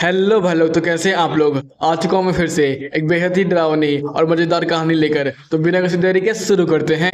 Hello भाई लोग, तो कैसे हैं आप लोग। आ चुका हूं मैं फिर से एक बेहद ही डरावनी और मजेदार कहानी लेकर। तो बिना किसी देरी के शुरू करते हैं।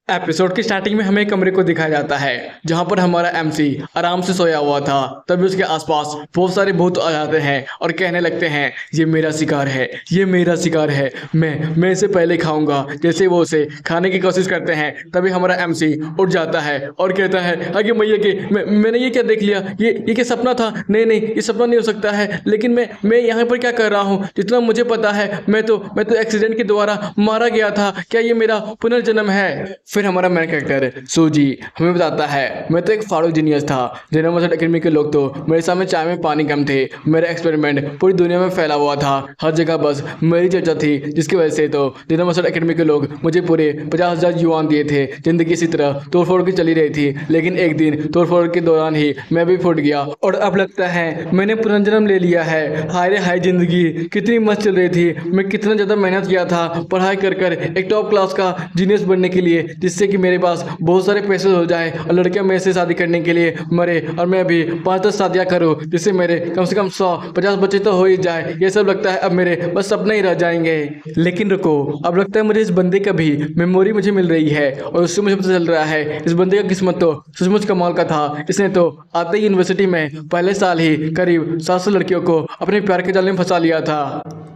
एपिसोड की स्टार्टिंग में हमें एक कमरे को दिखाया जाता है जहां पर हमारा एमसी आराम से सोया हुआ था। तभी उसके आसपास बहुत सारे भूत आ जाते हैं और कहने लगते हैं, ये मेरा शिकार है, ये मेरा शिकार है, मैं इसे पहले खाऊंगा। जैसे वो उसे खाने की कोशिश करते हैं तभी हमारा एमसी उठ जाता है और कहता है, आगे मैया के मैंने ये क्या देख लिया, ये क्या सपना था। नहीं नहीं, ये सपना नहीं हो सकता है। लेकिन मैं यहाँ पर क्या कर रहा हूँ। जितना मुझे पता है मैं तो एक्सीडेंट के द्वारा मारा गया था। क्या ये मेरा पुनर्जन्म है। फिर हमारा मेन कैरेक्टर सूजी हमें बताता है, मैं तो एक फाड़ू जीनियस था। जेनोमोसेट एकेडमी के लोग तो मेरे सामने चाय में पानी कम थे। मेरा एक्सपेरिमेंट पूरी दुनिया में फैला हुआ था, हर जगह बस मेरी चर्चा थी, जिसकी वजह से तो जेनोमोसेट एकेडमी के लोग मुझे पूरे 50,000 युआन दिए थे। जिंदगी इसी तरह तोड़फोड़ की चली रही थी, लेकिन एक दिन तोड़फोड़ के दौरान ही मैं भी फूट गया और अब लगता है मैंने पुनर्जन्म ले लिया है। हाय रे हाय, जिंदगी कितनी मस्त चल रही थी। मैं कितना ज़्यादा मेहनत किया था पढ़ाई कर कर एक टॉप क्लास का जीनियस बनने के लिए, जिससे कि मेरे पास बहुत सारे पैसे हो जाए और लड़कियां मेरे से शादी करने के लिए मरे और मैं अभी 5-10 शादियां करूं, जिससे मेरे कम से कम 100-50 बच्चे तो हो ही जाए। ये सब लगता है अब मेरे बस सपने ही रह जाएंगे। लेकिन रुको, अब लगता है मुझे इस बंदे का भी मेमोरी मुझे मिल रही है और उससे मुझे पता चल रहा है इस बंदे का किस्मत तो सचमुच कमाल का था। इसने तो आते ही यूनिवर्सिटी में पहले साल ही करीब 700 लड़कियों को अपने प्यार के जाल में फंसा लिया था।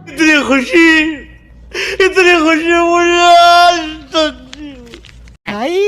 इतनी खुशी, इतनी खुशी मुझे आज तक। भाई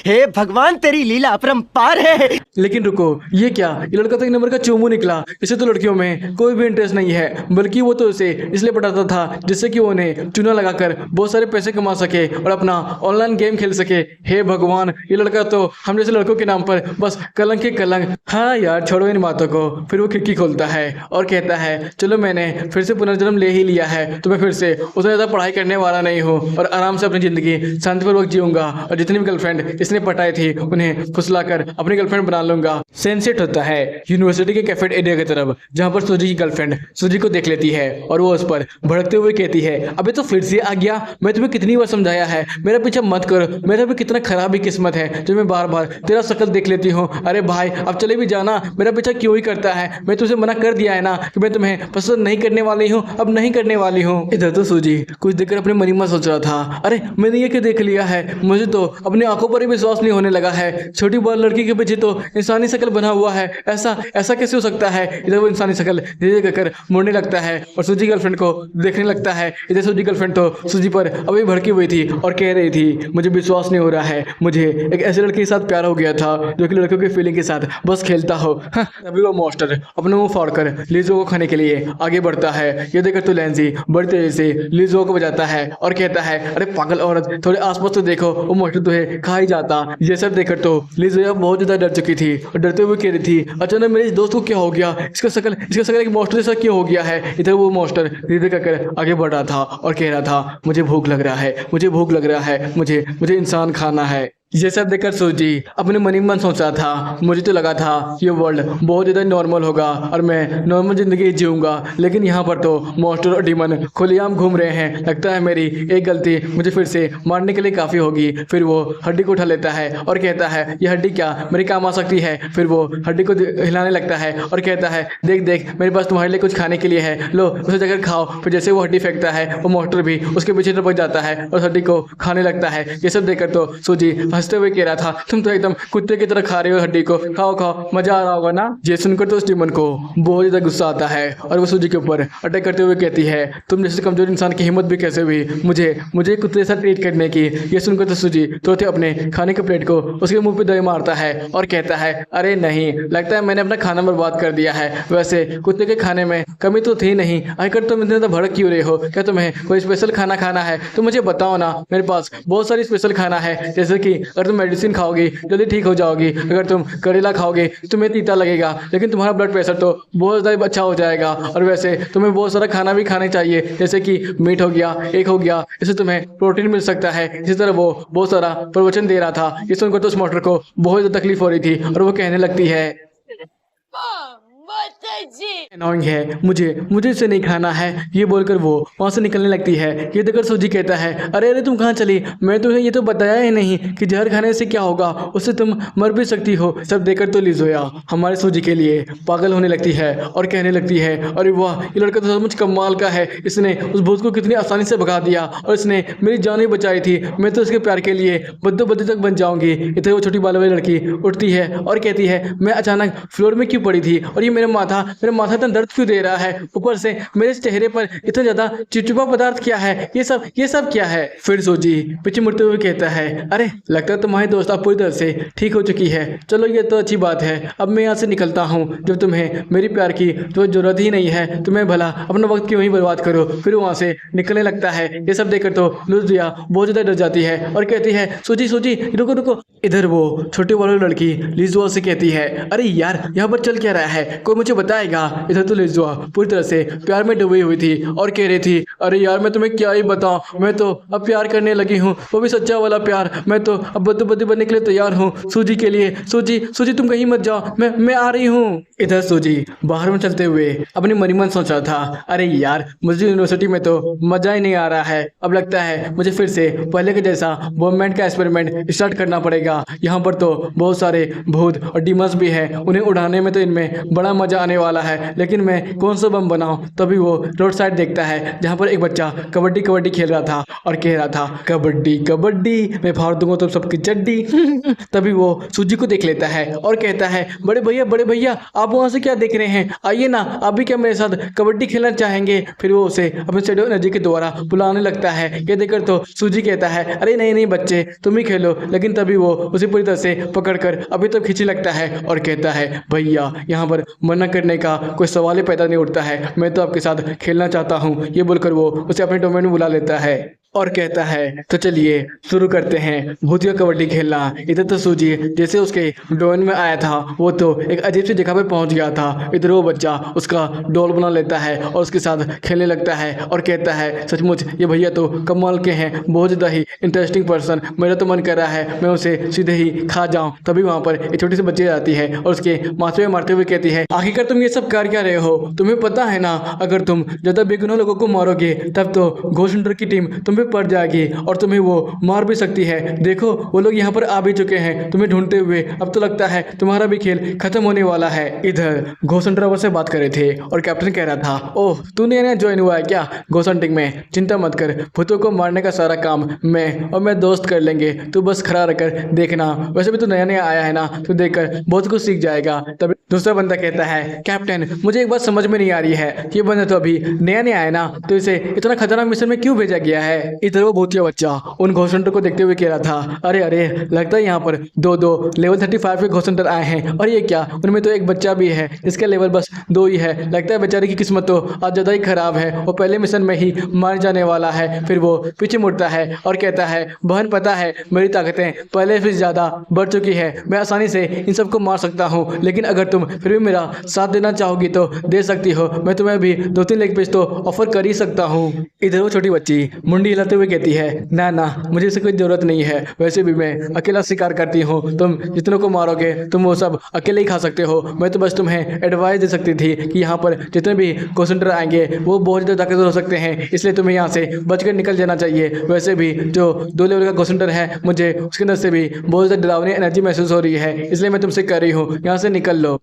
हे भगवान, तेरी लीला अपरंपार है। लेकिन रुको, ये क्या, ये लड़का तो एक नंबर का चोमू निकला। इसे तो लड़कियों में कोई भी इंटरेस्ट नहीं है, बल्कि वो तो इसे इसलिए पढ़ाता था जिससे कि वो उन्हें चुना लगाकर बहुत सारे पैसे कमा सके और अपना ऑनलाइन गेम खेल सके। हे भगवान, ये लड़का तो हम जैसे लड़कों के नाम पर बस कलंक ही कलंक। हाँ यार, छोड़ो इन बातों को। फिर वो खिड़की खोलता है और कहता है, चलो मैंने फिर से पुनर्जन्म ले ही लिया है तो मैं फिर से उतना ज़्यादा पढ़ाई करने वाला नहीं हूँ और आराम से अपनी ज़िंदगी शांतिपूर्वक जीऊंगा और जितनी भी गर्लफ्रेंड इसने पटाई थी उन्हें फुसलाकर अपनी गर्लफ्रेंड बना लूंगा। सनसेट होता है यूनिवर्सिटी के कैफे एरिया की तरफ, जहां पर सूजी की गर्लफ्रेंड सूजी को देख लेती है और वो उस पर भड़कते हुए कहती है, अबे तो फिर से आ गया। मैं तुम्हें कितनी बार समझाया है मेरा पीछा मत करो, मेरा भी कितना खराब ही किस्मत है जो मैं बार बार तेरा शक्ल देख लेती हूँ। अरे भाई अब चले भी जाना, मेरा पीछा क्यों ही करता है। मैं तुझे मना कर दिया है ना कि मैं तुम्हें पसंद नहीं करने वाली हूँ, अब नहीं करने वाली हूँ। इधर तो सूजी कुछ देखकर अपने मन ही में सोच रहा था, अरे मैंने ये क्या देख लिया है, मुझे तो अपनी आंखों पर ही विश्वास नहीं होने लगा है। छोटी बाल लड़की के पीछे तो इंसानी शक्ल बना हुआ है, ऐसा ऐसा कैसे हो सकता है। इधर वो इंसानी शक्ल धीरे धीरे कर मुड़ने लगता है और सूजी गर्लफ्रेंड को देखने लगता है। इधर सूजी गर्लफ्रेंड तो सूजी पर अभी भड़की हुई थी और कह रही थी, मुझे विश्वास नहीं हो रहा है, मुझे एक ऐसे लड़के के साथ प्यार हो गया था जो कि लड़कियों की फीलिंग के साथ बस खेलता हो। अभी वो मास्टर अपने मुंह फाड़कर लीजो को खाने के लिए आगे बढ़ता है। ये देखकर तो लैंसी बड़ी तेजी से लीजो को बजाता है और कहता है, अरे पागल औरत, थोड़े आसपास तो देखो, वो मास्टर तुझे खा ही जाता। ये सब देखकर तो लीजो बहुत ज्यादा डर चुकी थी और डरते हुए कह रही थी, अचानक मेरे दोस्त को क्या हो गया, इसका शक्ल एक मास्टर जैसा क्यों हो गया है। इधर वो मास्टर धीरे कर आगे बढ़ रहा था और कह रहा था, मुझे भूख लग रहा है, मुझे भूख लग रहा है, मुझे इंसान खाना है। ये सब देखकर सूजी अपने मन ही मन सोचा था, मुझे तो लगा था ये वर्ल्ड बहुत ज़्यादा नॉर्मल होगा और मैं नॉर्मल ज़िंदगी जीऊंगा, लेकिन यहाँ पर तो मॉन्स्टर और डीमन खुलेआम घूम रहे हैं। लगता है मेरी एक गलती मुझे फिर से मारने के लिए काफ़ी होगी। फिर वो हड्डी को उठा लेता है और कहता है, ये हड्डी क्या मेरे काम आ सकती है। फिर वो हड्डी को हिलाने लगता है और कहता है, देख देख मेरे पास तुम्हारे लिए कुछ खाने के लिए है, लो उसे जाकर खाओ। फिर जैसे वो हड्डी फेंकता है वो मॉन्स्टर भी उसके पीछे टपक जाता है और हड्डी को खाने लगता है। ये सब देखकर तो सूजी हंसते हुए कह रहा था, तुम तो एकदम कुत्ते की तरह खा रहे हो हड्डी को, खाओ खाओ, मजा आ रहा होगा ना। ये सुनकर तो उस डीमन को बहुत ज्यादा गुस्सा आता है और वो सूजी के ऊपर अटैक करते हुए कहती है, तुम जैसे कमजोर इंसान की हिम्मत भी कैसे हुई मुझे कुत्ते जैसा ट्रीट करने की। ये सुनकर तो सूजी तुरंत अपने खाने के प्लेट को उसके मुंह पे दे मारता है और कहता है, अरे नहीं, लगता है मैंने अपना खाना बर्बाद कर दिया है। वैसे कुत्ते के खाने में कमी तो थी नहीं, आखिर तुम इतने भड़क क्यों रहे हो। क्या तुम्हें कोई स्पेशल खाना खाना है तो मुझे बताओ ना, मेरे पास बहुत सारी स्पेशल खाना है। जैसे कि अगर तुम मेडिसिन खाओगी जल्दी ठीक हो जाओगी, अगर तुम करेला खाओगे तुम्हें तीता लगेगा, लेकिन तुम्हारा ब्लड प्रेशर तो बहुत ज़्यादा अच्छा हो जाएगा। और वैसे तुम्हें बहुत सारा खाना भी खाने चाहिए, जैसे कि मीट हो गया, एग हो गया, इससे तुम्हें प्रोटीन मिल सकता है। इसी तरह वो बहुत सारा प्रवचन दे रहा था। ये सुनकर तो उस मॉडल को बहुत ज़्यादा तकलीफ हो रही थी और वो कहने लगती है, अनोइंग है, मुझे इसे नहीं खाना है। ये बोलकर वो वहाँ से निकलने लगती है। ये देखकर सूजी कहता है, अरे अरे तुम कहाँ चली? मैं तुम्हें ये तो बताया ही नहीं कि जहर खाने से क्या होगा, उससे तुम मर भी सकती हो। सब देखकर तो लिज़ोया हमारे सूजी के लिए पागल होने लगती है और कहने लगती है, अरे वाह ये लड़का तो सचमुच कमाल का है। इसने उस भूत को कितनी आसानी से भगा दिया और इसने मेरी जान ही बचाई थी। मैं तो इसके प्यार के लिए बद्दो बद्दी तक बन जाऊंगी। इधर वो छोटी बाल वाली लड़की उठती है और कहती है, मैं अचानक फ्लोर में क्यों पड़ी थी और ये मेरा माथा इतना दर्द क्यों दे रहा है? ऊपर से मेरे चेहरे पर इतना ज्यादा चिपचिपा पदार्थ क्या है? ये सब क्या है? फिर सूजी पीछे मुड़ते हुए कहता है, अरे लगता है तुम्हारी दोस्त अब पूरी तरह से ठीक हो चुकी है। चलो ये तो अच्छी बात है। अब मैं यहाँ से निकलता हूँ। जब तुम्हें मेरी प्यार की तो जरूरत ही नहीं है तो मैं भला अपना वक्त क्यों ही बर्बाद करो। फिर वहाँ से निकलने लगता है। ये सब देखकर तो लुजिया बहुत ज्यादा डर जाती है और कहती है, सूजी रुको रुको। इधर वो छोटी वाली लड़की लिजुआ से कहती है, अरे यार यहाँ पर चल क्या रहा है? कोई मुझे बताएगा? इधर तो लिजुआ पूरी तरह से प्यार में डूबी हुई थी और कह रही थी, अरे यार मैं तुम्हें क्या ही बताऊं, मैं तो अब प्यार करने लगी हूँ, वो भी सच्चा वाला प्यार। मैं तो अब बद्दू बद्दी बनने के लिए तैयार हूँ सूजी के लिए। सूजी तुम कहीं मत जाओ, मैं आ रही हूँ। इधर सूजी बाहर में चलते हुए अपनी मन ही मन सोच रहा था, अरे यार मुझे यूनिवर्सिटी में तो मजा ही नहीं आ रहा है। अब लगता है मुझे फिर से पहले के जैसा बॉम्बेंट का एक्सपेरिमेंट स्टार्ट करना पड़ेगा। यहाँ पर तो बहुत सारे भूत और डीमंस भी हैं, उन्हें उड़ाने में तो इनमें बड़ा मजा आने वाला है। लेकिन मैं कौन सा बम बनाऊं? तभी वो रोड साइड देखता है जहाँ पर एक बच्चा कबड्डी खेल रहा था और कह रहा था, कबड्डी मैं फाड़ दूंगा तुम सबकी चड्डी। तभी वो सूजी को देख लेता है और कहता है, बड़े भैया आप वहाँ से क्या देख रहे हैं? आइए ना आप भी क्या मेरे साथ कबड्डी खेलना चाहेंगे? फिर वो उसे अपने शैडो एनर्जी के द्वारा बुलाने लगता है। ये देखकर तो सूजी कहता है, अरे नहीं बच्चे तुम ही खेलो। लेकिन तभी वो उसे पूरी तरह से पकड़कर अभी तक खींचने लगता है और कहता है, भैया यहाँ पर मना करने का कोई सवाल ही पैदा नहीं उठता है, मैं तो आपके साथ खेलना चाहता हूँ। ये बोलकर वो उसे अपने डोमेन में बुला लेता है और कहता है, तो चलिए शुरू करते हैं भूतिया कबड्डी खेलना। इधर तो सूजी जैसे उसके डोमेन में आया था वो तो एक अजीब सी जगह पर पहुंच गया था। इधर वो बच्चा उसका डॉल बना लेता है और उसके साथ खेलने लगता है और कहता है, सचमुच ये भैया तो कमाल के हैं, बहुत ज़्यादा ही इंटरेस्टिंग पर्सन। मेरा तो मन कर रहा है मैं उसे सीधे ही खा जाऊँ। तभी वहाँ पर एक छोटी सी बच्ची आती है और उसके माथे में मारते हुए कहती है, आखिरकार तुम ये सब कर क्या रहे हो? तुम्हें पता है ना अगर तुम ज़्यादा बेगुनाह लोगों को मारोगे तब तो घोस्ट हंटर की टीम तुम पड़ जाएगी और तुम्हें वो मार भी सकती है। देखो वो लोग यहाँ पर आ भी चुके हैं तुम्हें ढूंढते हुए। अब तो लगता है तुम्हारा भी खेल खत्म होने वाला है। इधर घोस्ट हंटर से बात कर रहे थे और कैप्टन कह रहा था, ओह तूने नया ज्वाइन हुआ है क्या घोस्ट हंटिंग में? चिंता मत कर, भूतों को मारने का सारा काम मैं दोस्त कर लेंगे, तू बस खड़ा रहकर देखना। वैसे भी तू नया आया है ना, तू देखकर बहुत कुछ सीख जाएगा। तभी दूसरा बंदा कहता है, कैप्टन मुझे एक बात समझ में नहीं आ रही है, ये बंदा तो अभी नया आया ना, तो इसे इतना खतरनाक मिशन में क्यों भेजा गया है? इधर वो भूतिया बच्चा उन घोस्ट हंटर को देखते हुए कह रहा था, अरे लगता है यहाँ पर दो लेवल 35 के घोस्ट हंटर आए हैं। और ये क्या, उनमें तो एक बच्चा भी है जिसका लेवल बस 2 ही है। लगता है बेचारे की किस्मत तो आज ज़्यादा ही खराब है, वो पहले मिशन में ही मार जाने वाला है। फिर वो पीछे मुड़ता है और कहता है, बहन पता है मेरी ताकतें पहले से ज़्यादा बढ़ चुकी है, मैं आसानी से इन सबको मार सकता हूँ। लेकिन अगर तुम फिर भी मेरा साथ देना चाहोगी तो दे सकती हो, मैं तुम्हें भी 2-3 लेग पीस तो ऑफर कर ही सकता हूँ। इधर वो छोटी बच्ची मुंडी हिलाते हुए कहती है, ना मुझे इसकी कोई जरूरत नहीं है, वैसे भी मैं अकेला शिकार करती हूँ, तुम जितनों को मारोगे तुम वो सब अकेले ही खा सकते हो। मैं तो बस तुम्हें एडवाइस दे सकती थी कि यहाँ पर जितने भी घोस्ट हंटर आएंगे वो बहुत ज़्यादा ताकतवर हो सकते हैं, इसलिए तुम्हें यहाँ से बचकर निकल जाना चाहिए। वैसे भी जो 2 लेवल का घोस्ट हंटर है मुझे उसके अंदर से भी बहुत ज़्यादा डरावनी एनर्जी महसूस हो रही है, इसलिए मैं तुमसे कह रही हूँ यहाँ से निकल लो।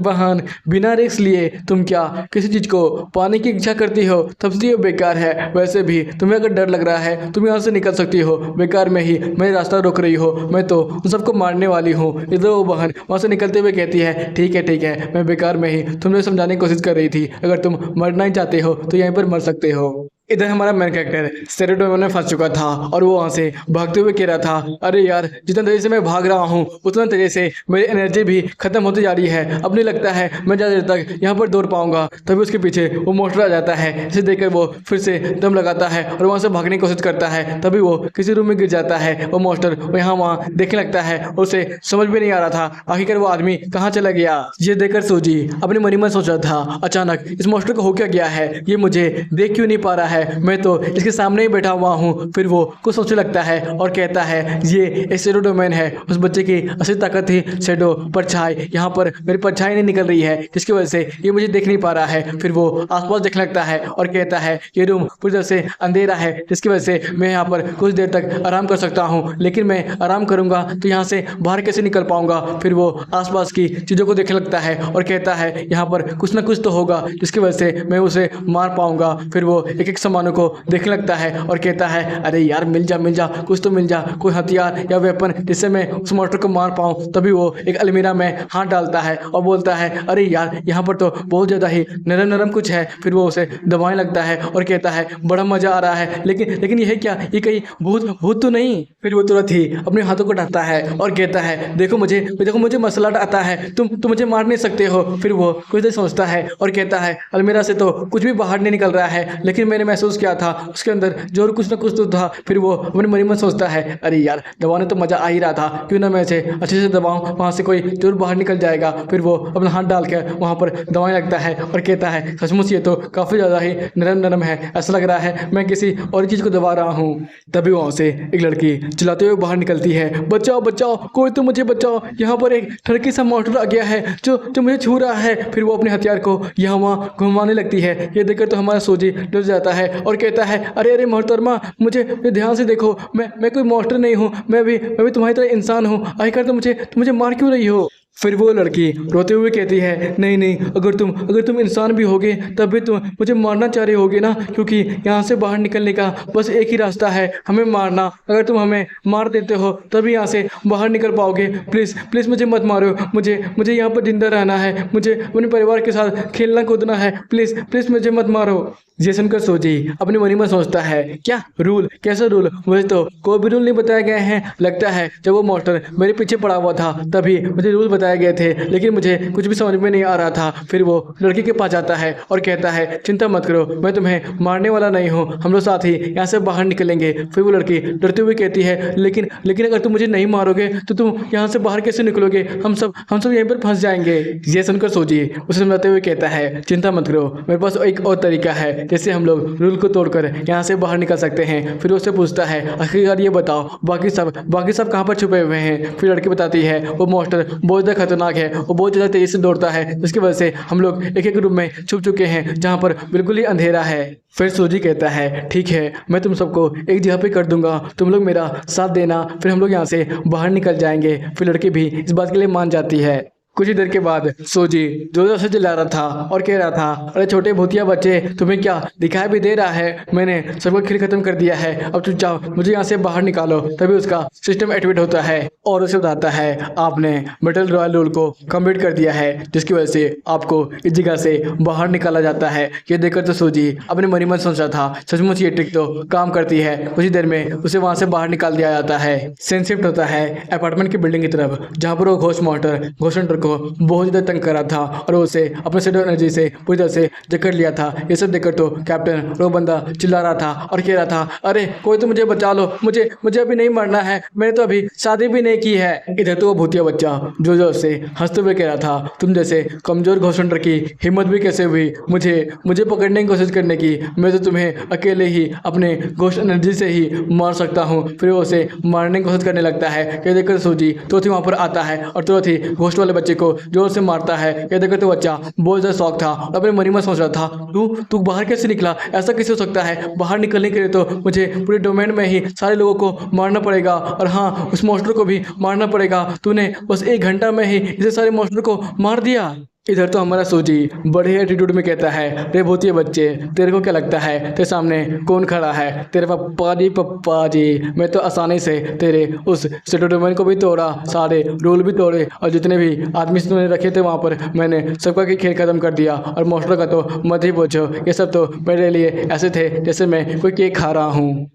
बहन बिना रिस्क लिए तुम क्या किसी चीज़ को पाने की इच्छा करती हो, तब से ये बेकार है। वैसे भी तुम्हें अगर डर लग रहा है तुम यहाँ से निकल सकती हो, बेकार में ही मेरे रास्ता रोक रही हो, मैं तो उन सबको मारने वाली हूँ। इधर वो बहन वहाँ से निकलते हुए कहती है, ठीक है मैं बेकार में ही तुम्हें समझाने की कोशिश कर रही थी, अगर तुम मरना ही चाहते हो तो यहीं पर मर सकते हो। इधर हमारा मेन कैरेक्टर सेरोडोमेन में फंस चुका था और वो वहाँ से भागते हुए कह रहा था, अरे यार जितना तेजी से मैं भाग रहा हूँ उतना तेजी से मेरी एनर्जी भी खत्म होती जा रही है, अब नहीं लगता है मैं ज़्यादा देर तक यहाँ पर दौड़ पाऊंगा। तभी उसके पीछे वो मोस्टर आ जाता है, इसे देखकर वो फिर से दम लगाता है और वहाँ से भागने की कोशिश करता है। तभी वो किसी रूम में गिर जाता है, वो मोस्टर यहाँ वहाँ देखने लगता है और उसे समझ में नहीं आ रहा था आखिरकार वो आदमी कहाँ चला गया। ये देखकर सूजी अपनी मन ही मन सोच रहा था, अचानक इस मोस्टर को हो क्या गया है, ये मुझे देख क्यों नहीं पा रहा है, है मैं तो इसके सामने ही बैठा हुआ हूँ। फिर वो कुछ सोचने लगता है और कहता है ये एक शैडो डोमेन है। उस बच्चे की असली ताकत थी शैडो परछाई। यहाँ पर मेरी परछाई नहीं निकल रही है जिसकी वजह से ये मुझे देख नहीं पा रहा है। फिर वो आसपास देखने लगता है और कहता है ये रूम पूरी तरह से अंधेरा है जिसकी वजह से मैं यहाँ पर कुछ देर तक आराम कर सकता हूँ, लेकिन मैं आराम करूँगा तो यहाँ से बाहर कैसे निकल पाऊंगा। फिर वो आसपास की चीज़ों को देखने लगता है और कहता है यहाँ पर कुछ ना कुछ तो होगा जिसकी वजह से मैं उसे मार पाऊंगा। फिर वो एक एक सामानों को देखने लगता है और कहता है अरे यार मिल जा कुछ तो मिल जा, कोई हथियार या वेपन जिससे मैं उस मॉन्स्टर को मार पाऊँ। तभी वो एक अलमीरा में हाथ डालता है और बोलता है अरे यार यहाँ पर तो बहुत ज़्यादा ही नरम नरम कुछ है। फिर वो उसे दबाने लगता है और कहता है बड़ा मज़ा आ रहा है, लेकिन यह क्या, ये कहीं भूत तो नहीं। फिर वो तुरंत ही अपने हाथों को उठाता है और कहता है देखो मुझे मसला आता है, तुम मुझे मार नहीं सकते हो। फिर वो कुछ देर सोचता है और कहता है अलमीरा से तो कुछ भी बाहर नहीं निकल रहा है, लेकिन मैंने महसूस किया था उसके अंदर जोर कुछ ना कुछ तो था। फिर वो अपने मन में सोचता है अरे यार दबाने तो मज़ा आ ही रहा था, क्यों ना मैं इसे अच्छे से दबाऊं, वहाँ से कोई जोर बाहर निकल जाएगा। फिर वो अपना हाथ डाल के वहाँ पर दबाने लगता है और कहता है सचमुच ये तो काफ़ी ज़्यादा ही नरम है, ऐसा लग रहा है मैं किसी और चीज़ को दबा रहा हूँ। तभी वहाँ से एक लड़की चिल्लाते हुए बाहर निकलती है बचाओ कोई तो मुझे बचाओ, यहाँ पर एक ठरकी सा मॉन्स्टर आ गया है जो मुझे छू रहा है। फिर वो अपने हथियार को यहाँ वहाँ घुमाने लगती है। ये देखकर तो हमारा सोजी डर जाता है और कहता है अरे मोहतरमा मुझे ध्यान से देखो, मैं कोई मॉन्स्टर नहीं हूँ, मैं भी तुम्हारी तरह इंसान हूँ, आखिर तो मुझे मार क्यों रही हो। फिर वो लड़की रोते हुए कहती है नहीं अगर तुम इंसान भी होगे तब भी तुम मुझे मारना चाह रहे होगे ना, क्योंकि यहाँ से बाहर निकलने का बस एक ही रास्ता है, हमें मारना। अगर तुम हमें मार देते हो तभी यहाँ से बाहर निकल पाओगे। प्लीज़ मुझे मत मारो, मुझे यहाँ पर जिंदा रहना है, मुझे अपने परिवार के साथ खेलना कूदना है, प्लीज़ मुझे मत मारो। ये सुनकर सोची अपनी मनी में सोचता है क्या रूल, कैसा रूल, मुझे तो कोई भी रूल नहीं बताए गए हैं। लगता है जब वो मॉन्स्टर मेरे पीछे पड़ा हुआ था तभी मुझे रूल बताए गए थे, लेकिन मुझे कुछ भी समझ में नहीं आ रहा था। फिर वो लड़की के पास जाता है और कहता है चिंता मत करो, मैं तुम्हें मारने वाला नहीं हूँ, हम लोग साथ ही यहाँ से बाहर निकलेंगे। फिर वो लड़की डरते हुए कहती है लेकिन अगर तुम मुझे नहीं मारोगे तो तुम यहाँ से बाहर कैसे निकलोगे, हम सब यहीं पर फंस जाएंगे। ये सुनकर सोची उसे समझाते हुए कहता है चिंता मत करो, मेरे पास एक और तरीका है जैसे हम लोग रूल को तोड़कर यहाँ से बाहर निकल सकते हैं। फिर उससे पूछता है आखिरकार ये बताओ बाकी सब कहाँ पर छुपे हुए हैं। फिर लड़की बताती है वो मॉन्स्टर बहुत ज़्यादा खतरनाक है, वो बहुत ज़्यादा तेजी से दौड़ता है, जिसकी वजह से हम लोग एक रूम में छुप चुके हैं जहाँ पर बिल्कुल ही अंधेरा है। फिर सोजी कहता है ठीक है मैं तुम सबको एक जगह पे कर दूंगा, तुम लोग मेरा साथ देना, फिर हम लोग यहाँ से बाहर निकल जाएंगे। फिर लड़की भी इस बात के लिए मान जाती है। कुछ ही देर के बाद सोजी जोर से चिल्ला रहा था और कह रहा था अरे छोटे भूतिया बच्चे तुम्हें क्या दिखाई भी दे रहा है, मैंने सबका खेल खत्म कर दिया है, अब तुम जाओ मुझे यहाँ से बाहर निकालो। तभी उसका सिस्टम एक्टिवेट होता है और उसे बताता है आपने मेटल रॉयल रूल को कंप्लीट कर दिया है, जिसकी वजह से आपको इस जगह से बाहर निकाला जाता है। ये देखकर तो सोजी अपने मन ही मन सोच रहा था सचमुच ये ट्रिक तो काम करती है। कुछ ही देर में उसे वहाँ से बाहर निकाल दिया जाता है। सीन शिफ्ट होता है अपार्टमेंट की बिल्डिंग की तरफ, जहाँ पर वो घोस्ट मॉन्स्टर बहुत ज़्यादा तंग कर रहा था और उसे अपने शैडो एनर्जी से पूरी तरह से जकड़ लिया था। ये सब देखकर तो कैप्टन वो बंदा चिल्ला रहा था और कह रहा था अरे कोई तो मुझे बचा लो, मुझे अभी नहीं मरना है, मैंने तो अभी शादी भी नहीं की है। इधर तो वो भूतिया बच्चा जो से हंसते हुए कह रहा था तुम जैसे कमजोर घोस्ट हंटर की हिम्मत भी कैसे हुई मुझे पकड़ने की कोशिश करने की, मैं तो तुम्हें अकेले ही अपने घोस्ट एनर्जी से ही मार सकता हूँ। फिर वो उसे मारने की कोशिश करने लगता है। ये देखकर सोजी तुरंत ही वहाँ पर आता है और तुरंत ही घोस्ट वाले बच्चे को जोर से मारता है। ये देखकर तो बच्चा बहुत ज़्यादा शौक था और अपने मन में सोच रहा था तू बाहर कैसे निकला, ऐसा कैसे हो सकता है, बाहर निकलने के लिए तो मुझे पूरे डोमेन में ही सारे लोगों को मारना पड़ेगा और हाँ उस मॉन्स्टर को भी मारना पड़ेगा, तूने बस 1 घंटा में ही इसे सारे मॉन्स्टर को मार दिया। इधर तो हमारा सोजी बड़े एटीट्यूड में कहता है रे भूतिए बच्चे तेरे को क्या लगता है तेरे सामने कौन खड़ा है, तेरे पप्पा जी मैं तो आसानी से तेरे उस शैडो डोमेन को भी तोड़ा, सारे रूल भी तोड़े और जितने भी आदमी तूने रखे थे वहाँ पर मैंने सबका की खेल खत्म कर दिया और मॉन्स्टर का तो मत ही पूछो, ये सब तो मेरे लिए ऐसे थे जैसे मैं कोई केक खा रहा हूँ।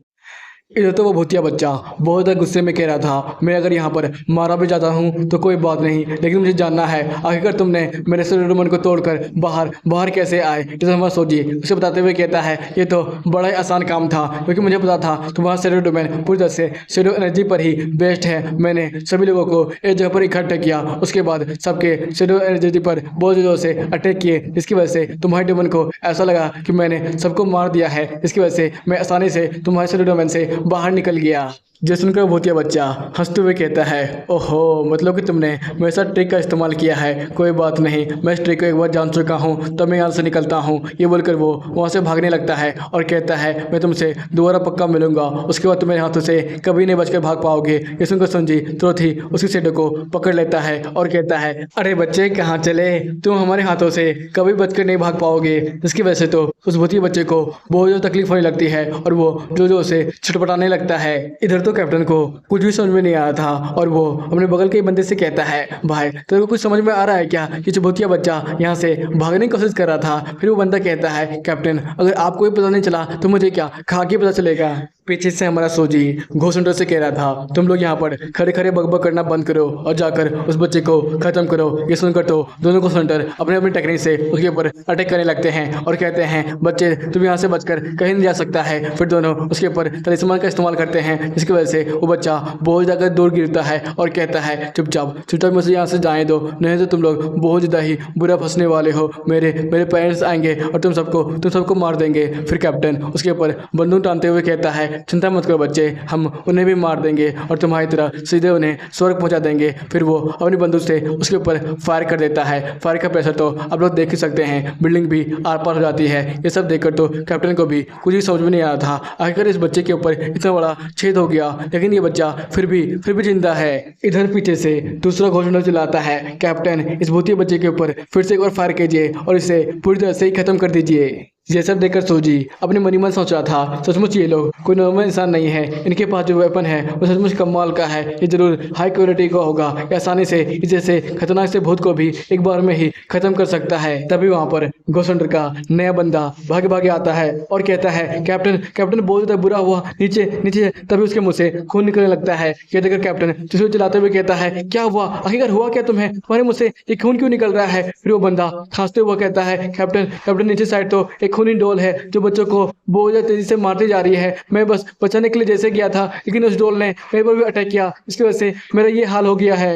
इधर तो वो भूतिया बच्चा बहुत ज़्यादा गुस्से में कह रहा था, मैं अगर यहाँ पर मारा भी जाता हूँ तो कोई बात नहीं, लेकिन मुझे जानना है आखिरकार तुमने मेरे सेरोडोमन को तोड़कर बाहर बाहर कैसे आए। जैसे हमारा सोजी उसे बताते हुए कहता है ये तो बड़ा ही आसान काम था, क्योंकि मुझे पता था तुम्हारा सेरोडोमन पूरी तरह से शेडो एनर्जी पर ही बेस्ड है। मैंने सभी लोगों को एक जगह पर इकट्ठा किया, उसके बाद सबके शेडो एनर्जी पर बहुत जोरों से अटैक किए, जिसकी वजह से तुम्हारे डोमन को ऐसा लगा कि मैंने सबको मार दिया है, जिसकी वजह से मैं आसानी से तुम्हारे सेरोडोमन से बाहर निकल गया। जो सुनकर भूतिया बच्चा हंसते हुए कहता है ओहो, मतलब कि तुमने मेरे साथ ट्रिक का इस्तेमाल किया है, कोई बात नहीं, मैं इस ट्रिक को एक बार जान चुका हूँ, तब मैं यहाँ से निकलता हूँ। ये बोलकर वो वहाँ से भागने लगता है और कहता है मैं तुमसे दोबारा पक्का मिलूंगा, उसके बाद तुम मेरे हाथों से कभी नहीं बचकर भाग पाओगे। ये सुनकर सुनजी तुरंत ही उसकी शेडो को पकड़ लेता है और कहता है अरे बच्चे कहाँ चले, तुम हमारे हाथों से कभी बचकर नहीं भाग पाओगे। जिसकी वजह से तो उस भूतिया बच्चे को बहुत ज़्यादा तकलीफ होने लगती है और वो जो से छटपटाने लगता है। इधर तो कैप्टन को कुछ भी समझ में नहीं आ रहा था और वो अपने बगल के बंदे से कहता है भाई तेरे को कुछ समझ में आ रहा है क्या, ये जो भूतिया बच्चा यहाँ से भागने की कोशिश कर रहा था। फिर वो बंदा कहता है कैप्टन अगर आपको भी पता नहीं चला तो मुझे क्या खा के पता चलेगा। पीछे से हमारा सोजी घोषणा से कह रहा था तुम लोग यहाँ पर खड़े खड़े बकबक करना बंद करो और जाकर उस बच्चे को खत्म करो। ये सुनकर तो दोनों को सेंटर अपने अपने टेक्निक से उसके ऊपर अटैक करने लगते हैं और कहते हैं बच्चे तुम यहाँ से बचकर कहीं नहीं जा सकता है। फिर दोनों उसके ऊपर तलिस्मान का इस्तेमाल करते हैं, जिसकी वजह से वो बच्चा बहुत ज़्यादा दूर गिरता है और कहता है चुपचाप मुझे यहाँ से जाने दो, नहीं तो तुम लोग बहुत ज़्यादा ही बुरा फंसने वाले हो। मेरे पेरेंट्स आएंगे और तुम सबको मार देंगे। फिर कैप्टन उसके ऊपर बंदूक टानते हुए कहता है चिंता मत करो बच्चे, हम उन्हें भी मार देंगे और तुम्हारी तरह सीधे उन्हें स्वर्ग पहुंचा देंगे। फिर वो अपनी बंदूक से उसके ऊपर फायर कर देता है। फायर का प्रेशर तो आप लोग देख ही सकते हैं, बिल्डिंग भी आर पार हो जाती है। ये सब देखकर तो कैप्टन को भी कुछ ही समझ में नहीं आ रहा था, आखिर इस बच्चे के ऊपर इतना बड़ा छेद हो गया, लेकिन ये बच्चा फिर भी जिंदा है। इधर पीछे से दूसरा घोषणा चलाता है कैप्टन इस भूतिया बच्चे के ऊपर फिर से एक बार फायर कीजिए और इसे पूरी तरह से ही खत्म कर दीजिए। ये सब देखकर सोजी अपने मन ही मन सोच रहा था सचमुच ये लोग कोई नॉर्मल इंसान नहीं है, इनके पास जो वेपन है वो सचमुच कमाल का है, ये जरूर हाई क्वालिटी का होगा, आसानी से इस जैसे खतरनाक से भूत को भी एक बार में ही खत्म कर सकता है। तभी वहाँ पर घोषणा का नया बंदा भागे आता है और कहता है कैप्टन बहुत ज़्यादा बुरा हुआ, नीचे। तभी उसके मुँह से खून निकलने लगता है। ये देखकर कैप्टन जिसे चलाते हुए कहता है क्या हुआ, आखिरकार हुआ क्या तुम्हें, तुम्हारे मुँह से ये खून क्यों निकल रहा है। फिर वो बंदा खांसते हुआ कहता है कैप्टन नीचे साइड तो एक खूनी डोल है जो बच्चों को बहुत ज्यादा तेजी से मारती जा रही है, मैं बस बचाने के लिए जैसे गया था, लेकिन उस डोल ने मेरे पर भी अटैक किया, इसकी वजह से मेरा ये हाल हो गया है।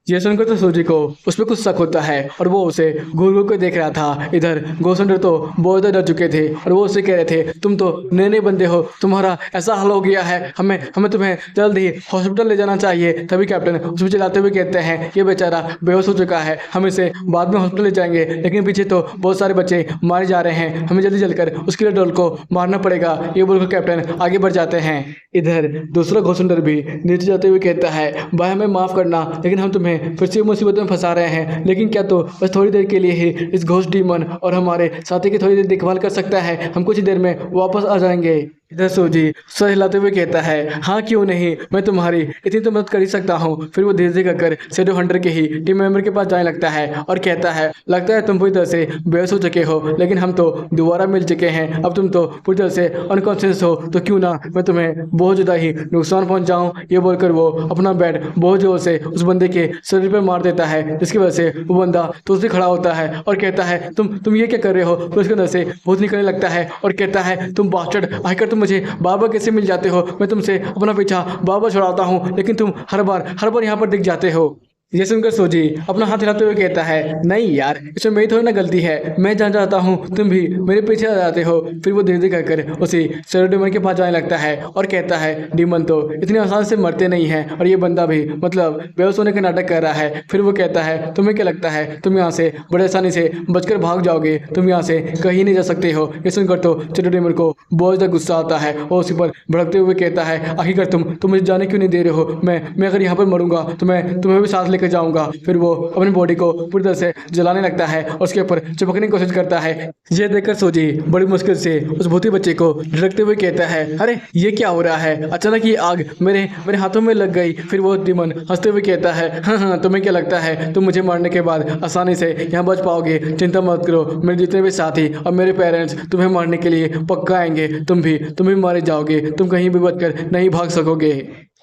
ये सुनकर तो सोजी को उस पर कुछ शक होता है और वो उसे घूर घूर कर देख रहा था। इधर गोसेंडर तो बहुत ज़्यादा डर चुके थे और वो उसे कह रहे थे तुम तो नए बंदे हो, तुम्हारा ऐसा हाल हो गया है, हमें तुम्हें जल्द ही हॉस्पिटल ले जाना चाहिए। तभी कैप्टन उसमें चलाते हुए कहते हैं ये बेचारा बेहोश हो चुका है, हम इसे बाद में हॉस्पिटल ले जाएंगे, लेकिन पीछे तो बहुत सारे बच्चे मारे जा रहे हैं, हमें जल्दी चलकर उसके डोल को मारना पड़ेगा। ये बोलकर कैप्टन आगे बढ़ जाते हैं। इधर दूसरा घोसेंडर भी नीचे जाते हुए कहता है भाई हमें माफ़ करना, लेकिन हम तुम्हें फिर से मुसीबत में फंसा रहे हैं, लेकिन क्या तो बस थोड़ी देर के लिए ही इस घोस्ट डीमन और हमारे साथी की थोड़ी देर देखभाल कर सकता है, हम कुछ देर में वापस आ जाएंगे। इधर सोजी सर हिलाते हुए कहता है हाँ क्यों नहीं, मैं तुम्हारी इतनी तो मदद कर ही सकता हूँ। फिर वो धीरे धीरे कर शेडो हंटर के ही टीम मेंबर के पास जाने लगता है और कहता है लगता है तुम पूरी तरह से बेहोश हो चुके हो, लेकिन हम तो दोबारा मिल चुके हैं, अब तुम तो पूरी तरह से अनकॉन्शियस हो, तो क्यों ना मैं तुम्हें बहुत ज़्यादा ही नुकसान पहुँचाऊँ। ये बोलकर वो अपना बैट बहुत जोर से उस बंदे के शरीर पर मार देता है, जिसकी वजह से वो बंदा तो उससे खड़ा होता है और कहता है तुम ये क्या कर रहे हो। तो उसके अंदर से भूत निकलने लगता है और कहता है तुम बास्टर्ड, आखिर तुम मुझे बार-बार कैसे मिल जाते हो, मैं तुमसे अपना पीछा बार-बार छुड़ाता हूँ, लेकिन तुम हर बार यहाँ पर दिख जाते हो। ये सुनकर सोजी अपना हाथ हिलाते हुए कहता है नहीं यार इसमें मेरी थोड़ी ना गलती है, मैं जान जाता हूँ तुम भी मेरे पीछे आ जाते हो। फिर वो धीरे धीरे कहकर उसी शेडो डीमन के पास जाने लगता है और कहता है डीमन तो इतनी आसान से मरते नहीं हैं और ये बंदा भी मतलब बेहोश होने का नाटक कर रहा है। फिर वो कहता है तुम्हें क्या लगता है तुम यहाँ से बड़े आसानी से बचकर भाग जाओगे, तुम यहाँ से कहीं नहीं जा सकते हो। ये सुनकर तो शेडो डीमन को बहुत ज़्यादा गुस्सा आता है और उसी पर भड़कते हुए कहता है आखिरकार तुम मुझे जाने क्यों नहीं दे रहे हो, मैं अगर यहाँ पर मरूंगा तो मैं तुम्हें भी साथ लेकर लेकर जाऊंगा। फिर वो अपनी बॉडी को पूरी तरह से जलाने लगता है और उसके ऊपर चिपकने की कोशिश करता है। ये देखकर सूजी बड़ी मुश्किल से उस भूती बच्चे को झटकते हुए कहता है, अरे ये क्या हो रहा है? अचानक ये आग मेरे मेरे हाथों में लग गई। फिर वो डीमन हंसते हुए कहता है, हाँ, तुम्हें क्या लगता है तुम मुझे मारने के बाद आसानी से यहाँ बच पाओगे? चिंता मत करो, मेरे जितने भी साथी और मेरे पेरेंट्स तुम्हें मारने के लिए पक्का आएंगे। तुम भी मारे जाओगे, तुम कहीं भी बचकर नहीं भाग सकोगे।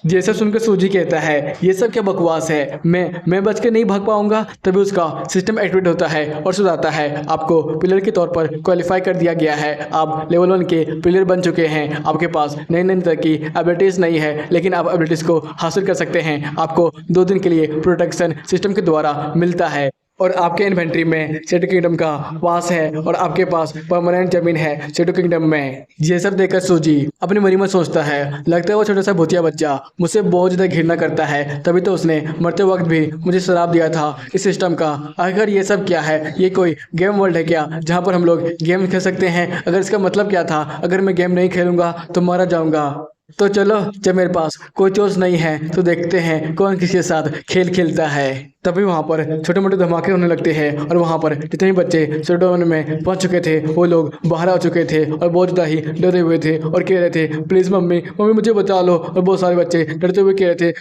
ये सब सुनकर सूजी कहता है, ये सब क्या बकवास है? मैं बच के नहीं भाग पाऊंगा। तभी उसका सिस्टम एक्टिवेट होता है और सुधारता है, आपको प्लेयर के तौर पर क्वालिफाई कर दिया गया है। आप लेवल 1 के प्लेयर बन चुके हैं। आपके पास नई नई तरह की एबिलिटीज नहीं है, लेकिन आप एबिलिटीज को हासिल कर सकते हैं। आपको 2 दिन के लिए प्रोटेक्शन सिस्टम के द्वारा मिलता है और आपके इन्वेंट्री में शैडो किंगडम का वास है और आपके पास परमानेंट जमीन है शैडो किंगडम में। ये सब देखकर सूजी अपने मन ही में सोचता है, लगता है वो छोटा सा भूतिया बच्चा मुझसे बहुत ज़्यादा घृणा करता है, तभी तो उसने मरते वक्त भी मुझे श्राप दिया था इस सिस्टम का। आखिर ये सब क्या है? ये कोई गेम वर्ल्ड है क्या, जहाँ पर हम लोग गेम खेल सकते हैं? अगर इसका मतलब क्या था, अगर मैं गेम नहीं खेलूंगा तो मारा जाऊंगा। तो चलो, जब मेरे पास कोई चॉइस नहीं है तो देखते हैं कौन किसके साथ खेल खेलता है। तभी वहाँ पर छोटे मोटे धमाके होने लगते हैं और वहाँ पर जितने भी बच्चे शोडाउन में पहुँच चुके थे वो लोग बाहर आ चुके थे और बहुत ज़्यादा ही डरे हुए थे और कह रहे थे, प्लीज़ मम्मी मुझे बचा लो। और बहुत सारे बच्चे डरते हुए कह रहे थे,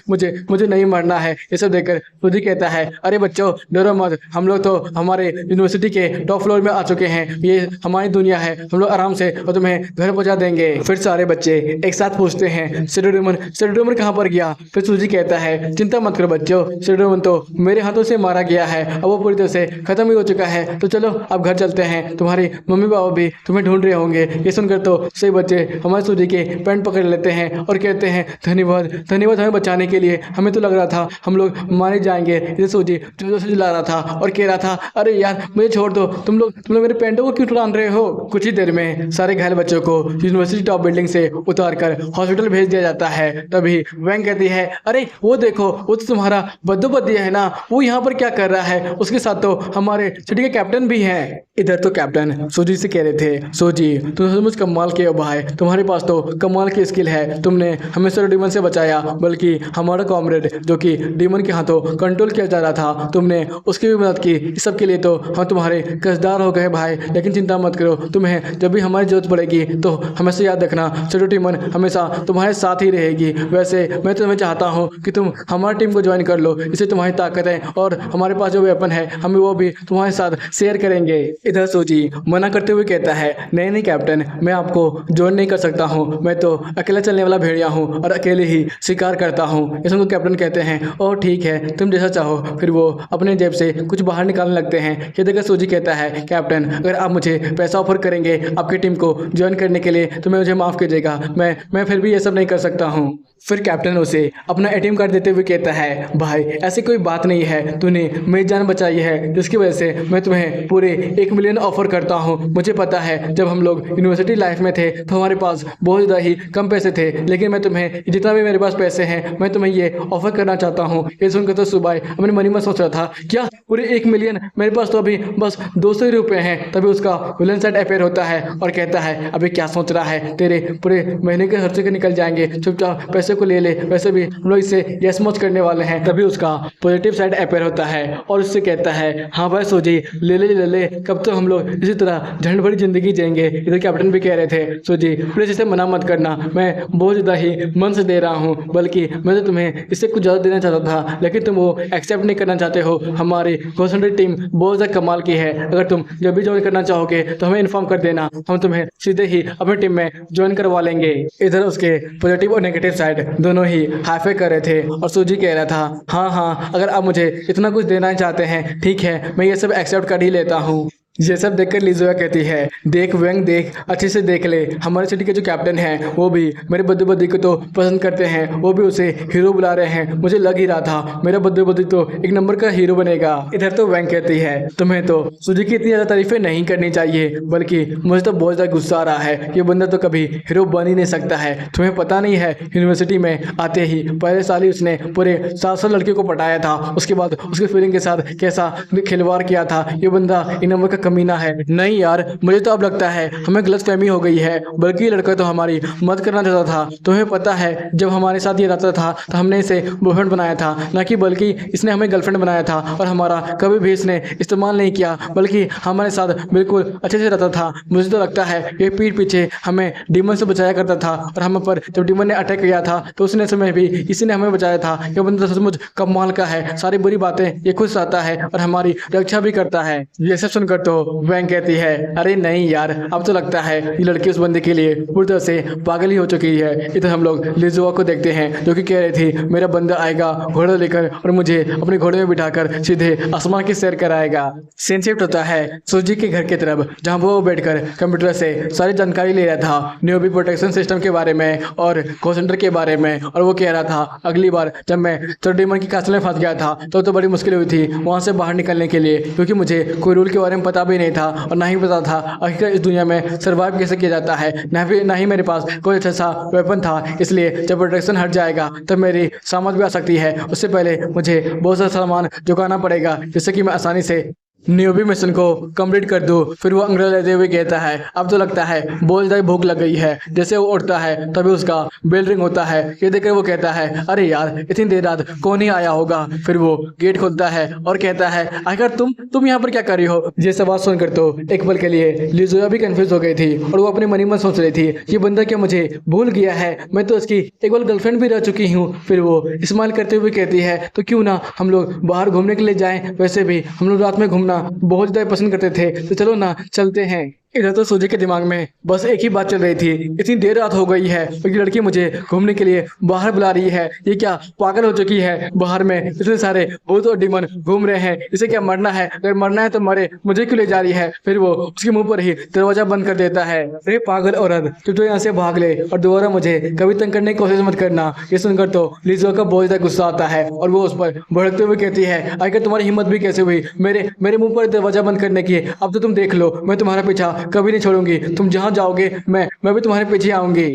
मुझे नहीं मरना है। ये सब देखकर सूजी कहता है, अरे बच्चों डरो मत, हम लोग तो हमारे यूनिवर्सिटी के टॉप फ्लोर में आ चुके हैं। ये हमारी दुनिया है, हम लोग आराम से और तुम्हें घर पहुँचा देंगे। फिर सारे बच्चे एक साथ पूछते हैं, शैडो कहाँ पर गया? फिर सूजी कहता है, चिंता मत करो बच्चों, शैडो तो मेरे हाथों से मारा गया है, अब वो पूरी तरह से खत्म ही हो चुका है। तो चलो अब घर चलते हैं, तुम्हारे मम्मी पापा भी तुम्हें ढूंढ रहे होंगे। ये सुनकर तो सही बच्चे हमारे सूजी के पैंट पकड़ लेते हैं और कहते हैं, धन्यवाद हमें बचाने के लिए। हमें तो लग रहा था हम लोग मारे जाएंगे। इसे सूजी जोर से चिल्ला रहा था और कह रहा था, अरे यार मुझे छोड़ दो, तुम लोग मेरे पैंटों को क्यों टान रहे हो? कुछ ही देर में सारे घायल बच्चों को यूनिवर्सिटी टॉप बिल्डिंग से उतार कर हॉस्पिटल भेज दिया जाता है। तभी वैंग कहती है, अरे वो देखो, वो तो तुम्हारा बद्दू है ना, वो यहाँ पर क्या कर रहा है? उसके साथ तो हमारे सिटी के कैप्टन भी हैं। इधर तो कैप्टन सूजी से कह रहे थे, सूजी तुम सचमुच कमाल के हो भाई, तुम्हारे पास तो कमाल की स्किल है। तुमने हमें सिर्फ डीमन से बचाया, बल्कि हमारा कॉमरेड जो कि डीमन के हाथों कंट्रोल किया जा रहा था, तुमने उसकी भी मदद की। इस सब के लिए तो हम तुम्हारे कर्जदार हो गए भाई। लेकिन चिंता मत करो, तुम्हें जब भी हमारी जरूरत पड़ेगी तो हमेशा याद रखना, सिटी डीमन हमेशा तुम्हारे साथ ही रहेगी। वैसे मैं तुम्हें चाहता हूँ कि तुम हमारी टीम को ज्वाइन कर लो, इससे तुम्हारी ताकत है और हमारे पास जो वेपन है हमें वो भी तुम्हारे साथ शेयर करेंगे। इधर सूजी मना करते हुए कहता है, नहीं कैप्टन, मैं आपको ज्वाइन नहीं कर सकता हूँ। मैं तो अकेला चलने वाला भेड़िया हूँ और अकेले ही शिकार करता हूँ। इसको कैप्टन कहते हैं, ओह ठीक है, तुम जैसा चाहो। फिर वो अपने जेब से कुछ बाहर निकालने लगते हैं। ये देखकर सूजी कहता है, कैप्टन अगर आप मुझे पैसा ऑफर करेंगे आपकी टीम को ज्वाइन करने के लिए तो मैं मुझे माफ़ कीजिएगा, मैं फिर भी ये सब नहीं कर सकता हूँ। फिर कैप्टन उसे अपना एटीएम कार्ड देते हुए कहता है, भाई ऐसी कोई बात नहीं है, तूने मेरी जान बचाई है, जिसकी वजह से मैं तुम्हें पूरे 1 मिलियन ऑफर करता हूँ। मुझे पता है जब हम लोग यूनिवर्सिटी लाइफ में थे तो हमारे पास बहुत ज़्यादा ही कम पैसे थे, लेकिन मैं तुम्हें जितना भी मेरे पास पैसे हैं मैं तुम्हें ये ऑफर करना चाहता हूँ। ये सुनकर तो सुबह अपने मन में सोच रहा था, क्या पूरे 1 मिलियन? मेरे पास तो अभी बस 200 ही रुपये हैं। तभी उसका विलन साइड अपेयर होता है और कहता है, अभी क्या सोच रहा है, तेरे पूरे महीने के खर्चे के निकल जाएंगे, चुपचाप पैसे को ले ले, वैसे भी हम लोग इससे यस मौज करने वाले हैं। तभी उसका पॉजिटिव साइड अपेयर होता है और उससे कहता है, हाँ भाई सूजी ले ले, कब तो हम लोग इसी तरह झंड भरी जिंदगी जिएंगे। इधर कैप्टन भी कह रहे थे, सूजी प्लीज इसे मना मत करना, मैं बहुत ज़्यादा ही मन से दे रहा हूँ, बल्कि मैं तो तुम्हें इससे कुछ ज़्यादा देना चाहता था, लेकिन तुम वो एक्सेप्ट नहीं करना चाहते हो। हमारी कॉन्सेंट्रेट टीम बहुत ज़्यादा कमाल की है, अगर तुम जब भी ज्वाइन करना चाहोगे तो हमें इन्फॉर्म कर देना, हम तुम्हें सीधे ही अपनी टीम में ज्वाइन करवा लेंगे। इधर उसके पॉजिटिव और नेगेटिव साइड दोनों ही हाईफाई कर रहे थे और सूजी कह रहा था, हाँ अगर आप मुझे इतना कुछ देना चाहते हैं ठीक है, मैं ये सब एक्सेप्ट कर ही लेता हूँ। ये सब देखकर लिजुआ कहती है, देख वेंग देख, अच्छे से देख ले, हमारे सिटी के जो कैप्टन हैं वो भी मेरे बद्दू को तो पसंद करते हैं, वो भी उसे हीरो बुला रहे हैं। मुझे लग ही रहा था मेरा बद्दू तो 1 नंबर का हीरो बनेगा। इधर तो वेंग कहती है, तुम्हें तो सूजी की इतनी ज़्यादा तारीफें नहीं करनी चाहिए, बल्कि मुझे तो बहुत ज़्यादा गुस्सा आ रहा है। ये बंदा तो कभी हीरो बन ही नहीं सकता है। तुम्हें पता नहीं है, यूनिवर्सिटी में आते ही पहले साल ही उसने पूरे 700 लड़कियों को पटाया था, उसके बाद उसके फीलिंग के साथ कैसा खिलवाड़ किया था। ये बंदा 1 नंबर का कमीना है। नहीं यार, मुझे तो अब लगता है हमें गलतफहमी हो गई है, बल्कि ये लड़का तो हमारी मदद करना चाहता था। तुम्हें पता है जब हमारे साथ ये रहता था तो हमने इसे बॉयफ्रेंड बनाया था, ना कि बल्कि इसने हमें गर्लफ्रेंड बनाया था। और हमारा कभी भी इसने इस्तेमाल नहीं किया, बल्कि हमारे साथ बिल्कुल अच्छे से रहता था। मुझे तो लगता है ये पीठ पीछे हमें डीमन से बचाया करता था, और हम पर जब डीमन ने अटैक किया था तो उसने समय भी इसी ने हमें बचाया था। ये बंदा सचमुच कमाल का है, सारी बुरी बातें ये खुद सहता है और हमारी रक्षा भी करता है। ये सब सुनकर तो वैंग कहती है, अरे नहीं यार, अब तो लगता है ये लड़की उस बंदे के लिए पूरी तरह से पागल ही हो चुकी है। इधर हम लोग लिजुआ को देखते हैं जो कि कह रही थी मेरा बंदा आएगा घोड़ा लेकर और मुझे अपने घोड़े में बिठाकर सीधे आसमान की सैर कराएगा। सीन शिफ्ट होता है सूजी के घर की तरफ, जहां वो बैठकर कंप्यूटर से सारी जानकारी ले रहा था न्यूबी प्रोटेक्शन सिस्टम के बारे में और कॉल सेंटर के बारे में। और वो कह रहा था अगली बार जब मैं थर्ड डीमन की कासल में फंस गया था तो बड़ी मुश्किल हुई थी वहां से बाहर निकलने के लिए, क्योंकि मुझे कोई रूल के बारे में पता भी नहीं था और ना ही पता था आखिर इस दुनिया में सर्वाइव कैसे किया जाता है। ना ही मेरे पास कोई अच्छा सा वेपन था, इसलिए जब प्रोटेक्शन हट जाएगा तब मेरी समझ भी आ सकती है। उससे पहले मुझे बहुत सारा सामान जुटाना पड़ेगा जिससे कि मैं आसानी से न्यूबी मिशन को कंप्लीट कर दूं। फिर वो अंग्रेज लेते हुए कहता है अब तो लगता है बहुत ज़्यादा भूख लग गई है। जैसे वो उठता है तभी उसका बेल रिंग होता है। ये देखकर वो कहता है अरे यार, इतनी देर रात कौन ही आया होगा। फिर वो गेट खोलता है और कहता है आखिर तुम यहाँ पर क्या कर रही हो। ये सवाल सुनकर तो एक पल के लिए लिजुआ भी कंफ्यूज हो गई थी और वो अपने मन ही मन सोच रही थी ये बंदा क्या मुझे भूल गया है, मैं तो उसकी एक बार गर्लफ्रेंड भी रह चुकी हूँ। फिर वो इस्तेमाल करते हुए कहती है तो क्यों ना हम लोग बाहर घूमने के लिए जाएं, वैसे भी हम लोग रात में घूमना बहुत ज़्यादा पसंद करते थे, तो चलो ना चलते हैं। इधर तो सूजी के दिमाग में बस एक ही बात चल रही थी, इतनी देर रात हो गई है और ये लड़की मुझे घूमने के लिए बाहर बुला रही है, ये क्या पागल हो चुकी है। बाहर में इतने सारे भूत और डीमन घूम रहे हैं, इसे क्या मरना है, अगर मरना है तो मरे, मुझे क्यों ले जा रही है। फिर वो उसके मुंह पर ही दरवाजा बंद कर देता है। अरे पागल औरत, तू तो यहाँ से भाग ले और दोबारा मुझे कभी तंग करने की कोशिश मत करना। ये सुनकर तो लिजुआ का बहुत ज्यादा गुस्सा आता है और वो उस पर भड़कते हुए कहती है आखिर तुम्हारी हिम्मत भी कैसे हुई मेरे मुंह पर दरवाजा बंद करने की। अब तो तुम देख लो, मैं तुम्हारा पीछा कभी नहीं छोड़ूंगी, तुम जहां जाओगे मैं भी तुम्हारे पीछे आऊंगी।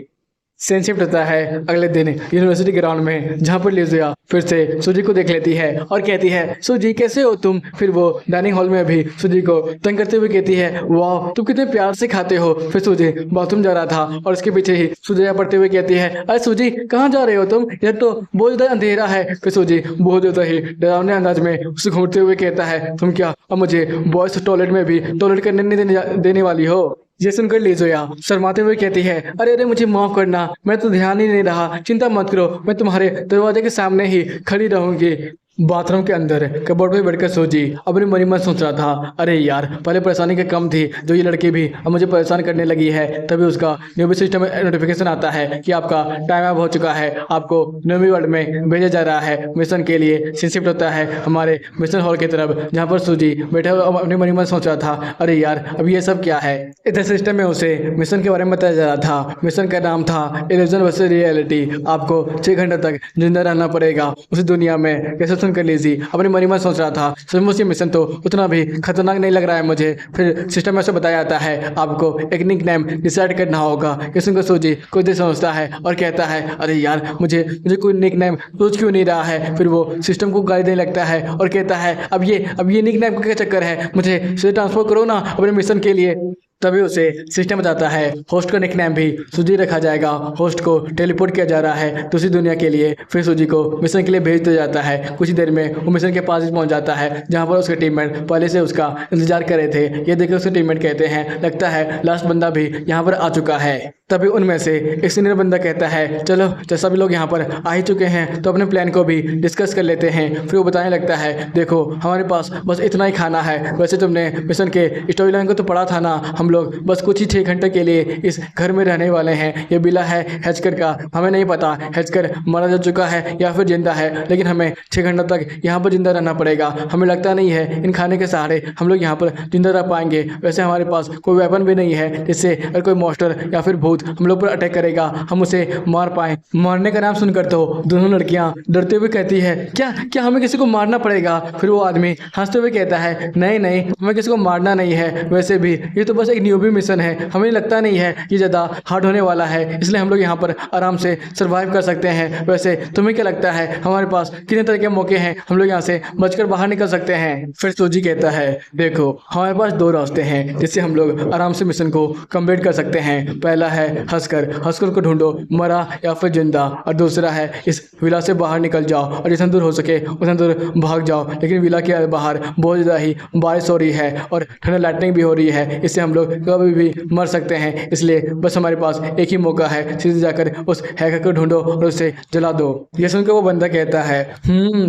सीन शिफ्ट होता है अगले दिन यूनिवर्सिटी ग्राउंड में, जहाँ पर लिजुआ फिर से सूजी को देख लेती है और कहती है सूजी कैसे हो तुम। फिर वो डाइनिंग हॉल में भी सूजी को तंग करते हुए कहती है वाह तुम कितने प्यार से खाते हो। फिर सूजी बाथरूम जा रहा था और उसके पीछे ही सूजी पड़ते हुए कहती है अरे सूजी कहाँ जा रहे हो तुम, इधर तो बहुत ज्यादा अंधेरा है। फिर सूजी बहुत ज्यादा ही डरावने अंदाज में उसे घूरते हुए कहता है तुम क्या अब मुझे बॉयज टॉयलेट में भी टॉयलेट करने नहीं देने वाली हो। ये सुनकर लिजुआ शर्माते हुए कहती है अरे मुझे माफ करना, मैं तो ध्यान ही नहीं रहा, चिंता मत करो, मैं तुम्हारे दरवाजे के सामने ही खड़ी रहूंगी। बाथरूम के अंदर कबोर्ड पे बैठकर सूजी अपनी मनी मन सोच रहा था अरे यार पहले परेशानी का कम थी, जो ये लड़की भी अब मुझे परेशान करने लगी है। तभी उसका न्यूबी सिस्टम में नोटिफिकेशन आता है कि आपका टाइम अप हो चुका है, आपको न्यूबी वर्ल्ड में भेजा जा रहा है मिशन के लिए। सीन शिफ्ट होता है हमारे मिशन हॉल की तरफ, जहाँ पर सूजी बैठा हुआ अपनी मनी मन सोच रहा था अरे यार अब ये सब क्या है। इधर सिस्टम में उसे मिशन के बारे में बताया जा रहा था। मिशन का नाम था इल्यूजन वर्सेस रियलिटी। आपको 6 घंटे तक जिंदा रहना पड़ेगा उस दुनिया में। कैसे सुनकर लीजी अपनी मनी में सोच रहा था सचमुच ये मिशन तो उतना भी खतरनाक नहीं लग रहा है मुझे। फिर सिस्टम में से बताया जाता है आपको एक निक नेम डिसाइड करना होगा। ये सुनकर सूजी कुछ देर सोचता है और कहता है अरे यार मुझे कोई निक नेम सोच क्यों नहीं रहा है। फिर वो सिस्टम को गाली देने लगता है और कहता है अब ये निक नेम का क्या चक्कर है, मुझे सीधे ट्रांसफर करो ना अपने मिशन के लिए। तभी उसे सिस्टम बताता है होस्ट का निकनेम भी सूजी रखा जाएगा, होस्ट को टेलीपोर्ट किया जा रहा है दूसरी दुनिया के लिए। फिर सूजी को मिशन के लिए भेज दिया जाता है। कुछ ही देर में वो मिशन के पास ही पहुंच जाता है, जहां पर उसके टीममेट पहले से उसका इंतजार कर रहे थे। ये देखकर उसके टीममेट कहते हैं लगता है लास्ट बंदा भी यहाँ पर आ चुका है। तभी उनमें से एक सीनियर बंदा कहता है चलो जैसा भी लोग यहाँ पर आ ही चुके हैं तो अपने प्लान को भी डिस्कस कर लेते हैं। फिर वो बताने लगता है देखो हमारे पास बस इतना ही खाना है, वैसे तुमने मिशन के स्टोरी लाइन को तो पढ़ा था ना, हम लोग बस कुछ ही 6 घंटे के लिए इस घर में रहने वाले हैं। ये बिला है हेचकर का, हमें नहीं पता हेचकर मारा जा चुका है या फिर जिंदा है, लेकिन हमें 6 घंटे तक यहाँ पर जिंदा रहना पड़ेगा। हमें लगता नहीं है इन खाने के सहारे हम लोग यहाँ पर जिंदा रह पाएंगे। वैसे हमारे पास कोई वेपन भी नहीं है जिससे अगर कोई मॉन्स्टर या फिर भूत हम लोग पर अटैक करेगा हम उसे मार पाए। मारने का नाम सुनकर तो दोनों लड़कियां डरते हुए कहती है क्या हमें किसी को मारना पड़ेगा। फिर वो आदमी हंसते हुए कहता है नहीं हमें किसी को मारना नहीं है, वैसे भी ये तो बस एक न्यूबी मिशन है, हमें लगता नहीं है ये ज़्यादा हार्ड होने वाला है, इसलिए हम लोग यहाँ पर आराम से सर्वाइव कर सकते हैं। वैसे तुम्हें क्या लगता है हमारे पास कितने तरह के मौके हैं, हम लोग यहाँ से बचकर बाहर निकल सकते हैं? फिर सूजी कहता है देखो हमारे पास दो रास्ते हैं जिससे हम लोग आराम से मिशन को कंप्लीट कर सकते हैं। पहला है हंसकर को ढूंढो, मरा या फिर जिंदा, और दूसरा है इस विला से बाहर निकल जाओ और जितना दूर हो सके उतना दूर भाग जाओ। लेकिन विला के बाहर बहुत ज़्यादा ही बारिश हो रही है और ठंडा लाइटनिंग भी हो रही है, इससे हम लोग कभी भी मर सकते हैं। इसलिए बस हमारे पास एक ही मौका है, सीधे जाकर उस हैकर को ढूंढो और उसे जला दो। ये सुनकर वो बंदा कहता है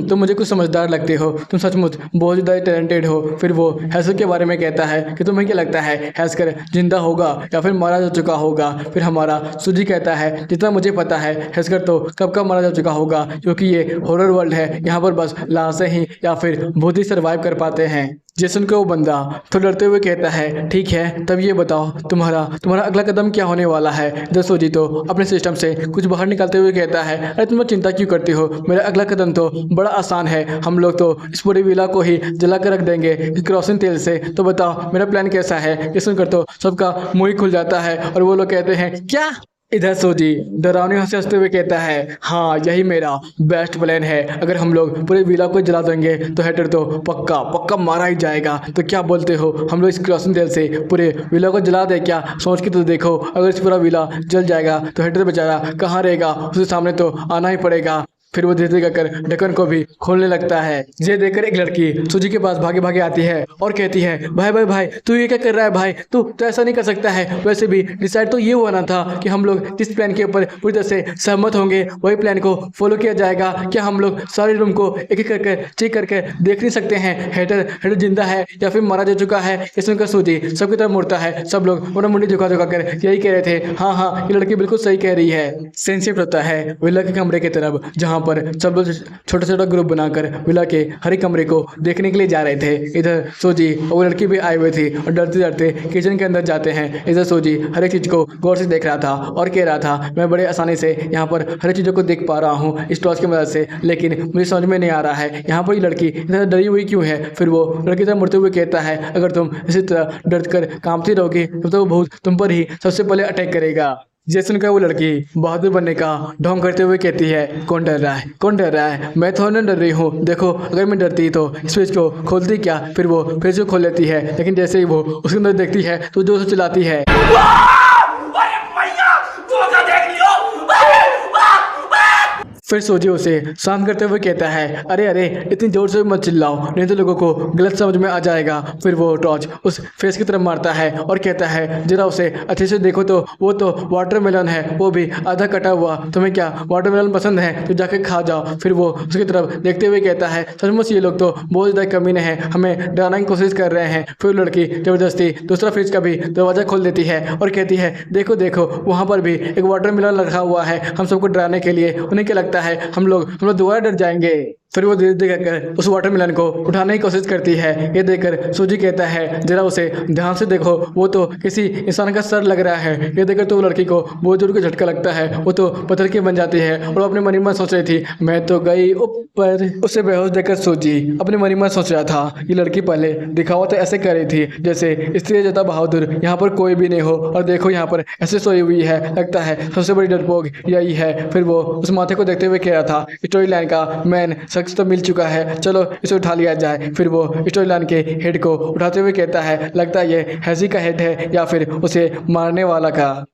तुम मुझे कुछ समझदार लगते हो, तुम सचमुच बहुत ज़्यादा टैलेंटेड हो। फिर वो हैकर के बारे में कहता है कि तुम्हें क्या लगता है हैकर जिंदा होगा या फिर मारा जा चुका होगा? फिर हमारा सूजी कहता है जितना मुझे पता है हैकर तो कब का मारा जा चुका होगा, क्योंकि ये हॉरर वर्ल्ड है, यहाँ पर बस लाशें ही या फिर भूत ही सर्वाइव कर पाते हैं। जेसन को वो बंदा तो डरते हुए कहता है ठीक है, तब ये बताओ तुम्हारा अगला कदम क्या होने वाला है? सूजी तो अपने सिस्टम से कुछ बाहर निकालते हुए कहता है अरे तुम चिंता क्यों करती हो, मेरा अगला कदम तो बड़ा आसान है, हम लोग तो इस पूरी विला को ही जला कर रख देंगे इस केरोसिन तेल से। तो बताओ मेरा प्लान कैसा है? ये सुनकर तो सबका मुंह ही खुल जाता है और वो लोग कहते हैं क्या? इधर सूजी डरावनी हंसते हुए कहता है हाँ यही मेरा बेस्ट प्लान है, अगर हम लोग पूरे विला को जला देंगे तो हैटर तो पक्का मारा ही जाएगा। तो क्या बोलते हो हम लोग इस केरोसिन तेल से पूरे विला को जला दे क्या? सोच के तो देखो, अगर इस पूरा विला जल जाएगा तो हैटर बेचारा कहाँ रहेगा, उसके सामने तो आना ही पड़ेगा। फिर वो धीरे धीरे कर ढक्कन को भी खोलने लगता है। ये देखकर एक लड़की सूजी के पास भागे भागे आती है और कहती है भाई तू ये क्या कर रहा है भाई, तू तो ऐसा नहीं कर सकता है। वैसे भी डिसाइड तो ये हुआ ना था कि हम लोग जिस प्लान के ऊपर पूरी तरह से सहमत होंगे वही प्लान को फॉलो किया जाएगा। क्या हम लोग सारे रूम को एक एक करके चेक करके देख नहीं सकते हैं हैटर जिंदा है या फिर मारा जा चुका है? ये सुनकर सूजी सबकी तरफ मुड़ता है। सब लोग उन्हें मुंडी झुका कर यही कह रहे थे हाँ ये लड़की बिल्कुल सही कह रही है। सेंसिटिव होता है विला के कमरे की तरफ, जहाँ पर सब लोग छोटा ग्रुप बनाकर विला के हर एक कमरे को देखने के लिए जा रहे थे। इधर सूजी और वो लड़की भी आए हुए थे और डरते डरते किचन के अंदर जाते हैं। इधर सूजी हर एक चीज़ को गौर से देख रहा था और कह रहा था मैं बड़े आसानी से यहाँ पर हर एक चीज़ों को देख पा रहा हूँ इस टॉर्च की मदद से, लेकिन मुझे समझ में नहीं आ रहा है यहाँ पर ये लड़की इतना डरी हुई क्यों है। फिर वो लड़की तरफ मुड़ते हुए कहता है अगर तुम इसी तरह डर कर कांपती रहोगी तो वो भूत तुम पर ही सबसे पहले अटैक करेगा। जैसन का वो लड़की बहादुर बनने का ढोंग करते हुए कहती है कौन डर रहा है, मैं तो नहीं डर रही हूँ, देखो अगर मैं डरती तो इस फ्रिज को खोलती क्या? फिर वो फ्रिज को खोल लेती है, लेकिन जैसे ही वो उसके अंदर देखती है तो जोर से चिल्लाती है फिर सूजी उसे शांत करते हुए कहता है अरे इतनी जोर से मत चिल्लाओ, नहीं तो लोगों को गलत समझ में आ जाएगा। फिर वो टॉर्च उस फेस की तरफ मारता है और कहता है जरा उसे अच्छे से देखो तो वो तो वाटरमेलन है, वो भी आधा कटा हुआ, तुम्हें क्या वाटरमेलन पसंद है तो जाके खा जाओ। फिर वो उसकी तरफ देखते हुए कहता है सचमुच ये लोग तो बहुत ज़्यादा कमीने हैं, हमें डराने की कोशिश कर रहे हैं। फिर लड़की जबरदस्ती दूसरा फ्रिज का भी दरवाज़ा खोल देती है और कहती है देखो वहाँ पर भी एक वाटरमेलन रखा हुआ है हम सबको डराने के लिए। उन्हें क्या लगता है हम लोग दोबारा डर जाएंगे। फिर वो धीरे धीरे कर उस वाटरमेलन को उठाने की कोशिश करती है। ये देखकर सूजी कहता है जरा उसे ध्यान से देखो, वो तो किसी इंसान का सर लग रहा है। ये देखकर तो वो लड़की को बहुत जोर का झटका लगता है, वो तो पत्थर की बन जाती है और अपने मन ही मन सोच रही थी मैं तो गई ऊपर। उसे बेहोश देखकर सूजी अपने मन ही मन सोच रहा था ये लड़की पहले दिखावा तो ऐसे कर रही थी जैसे स्त्री ज्यादा बहादुर यहाँ पर कोई भी नहीं हो, और देखो यहाँ पर ऐसे सोई हुई है, लगता है सबसे बड़ी डरपोक यही है। फिर वो उस माथे को देखते हुए कह रहा था स्टोरी लाइन का मेन शख्स तो मिल चुका है, चलो इसे उठा लिया जाए। फिर वो स्टोरी लाइन के हेड को उठाते हुए कहता है लगता है ये हैजी का हेड है या फिर उसे मारने वाला का।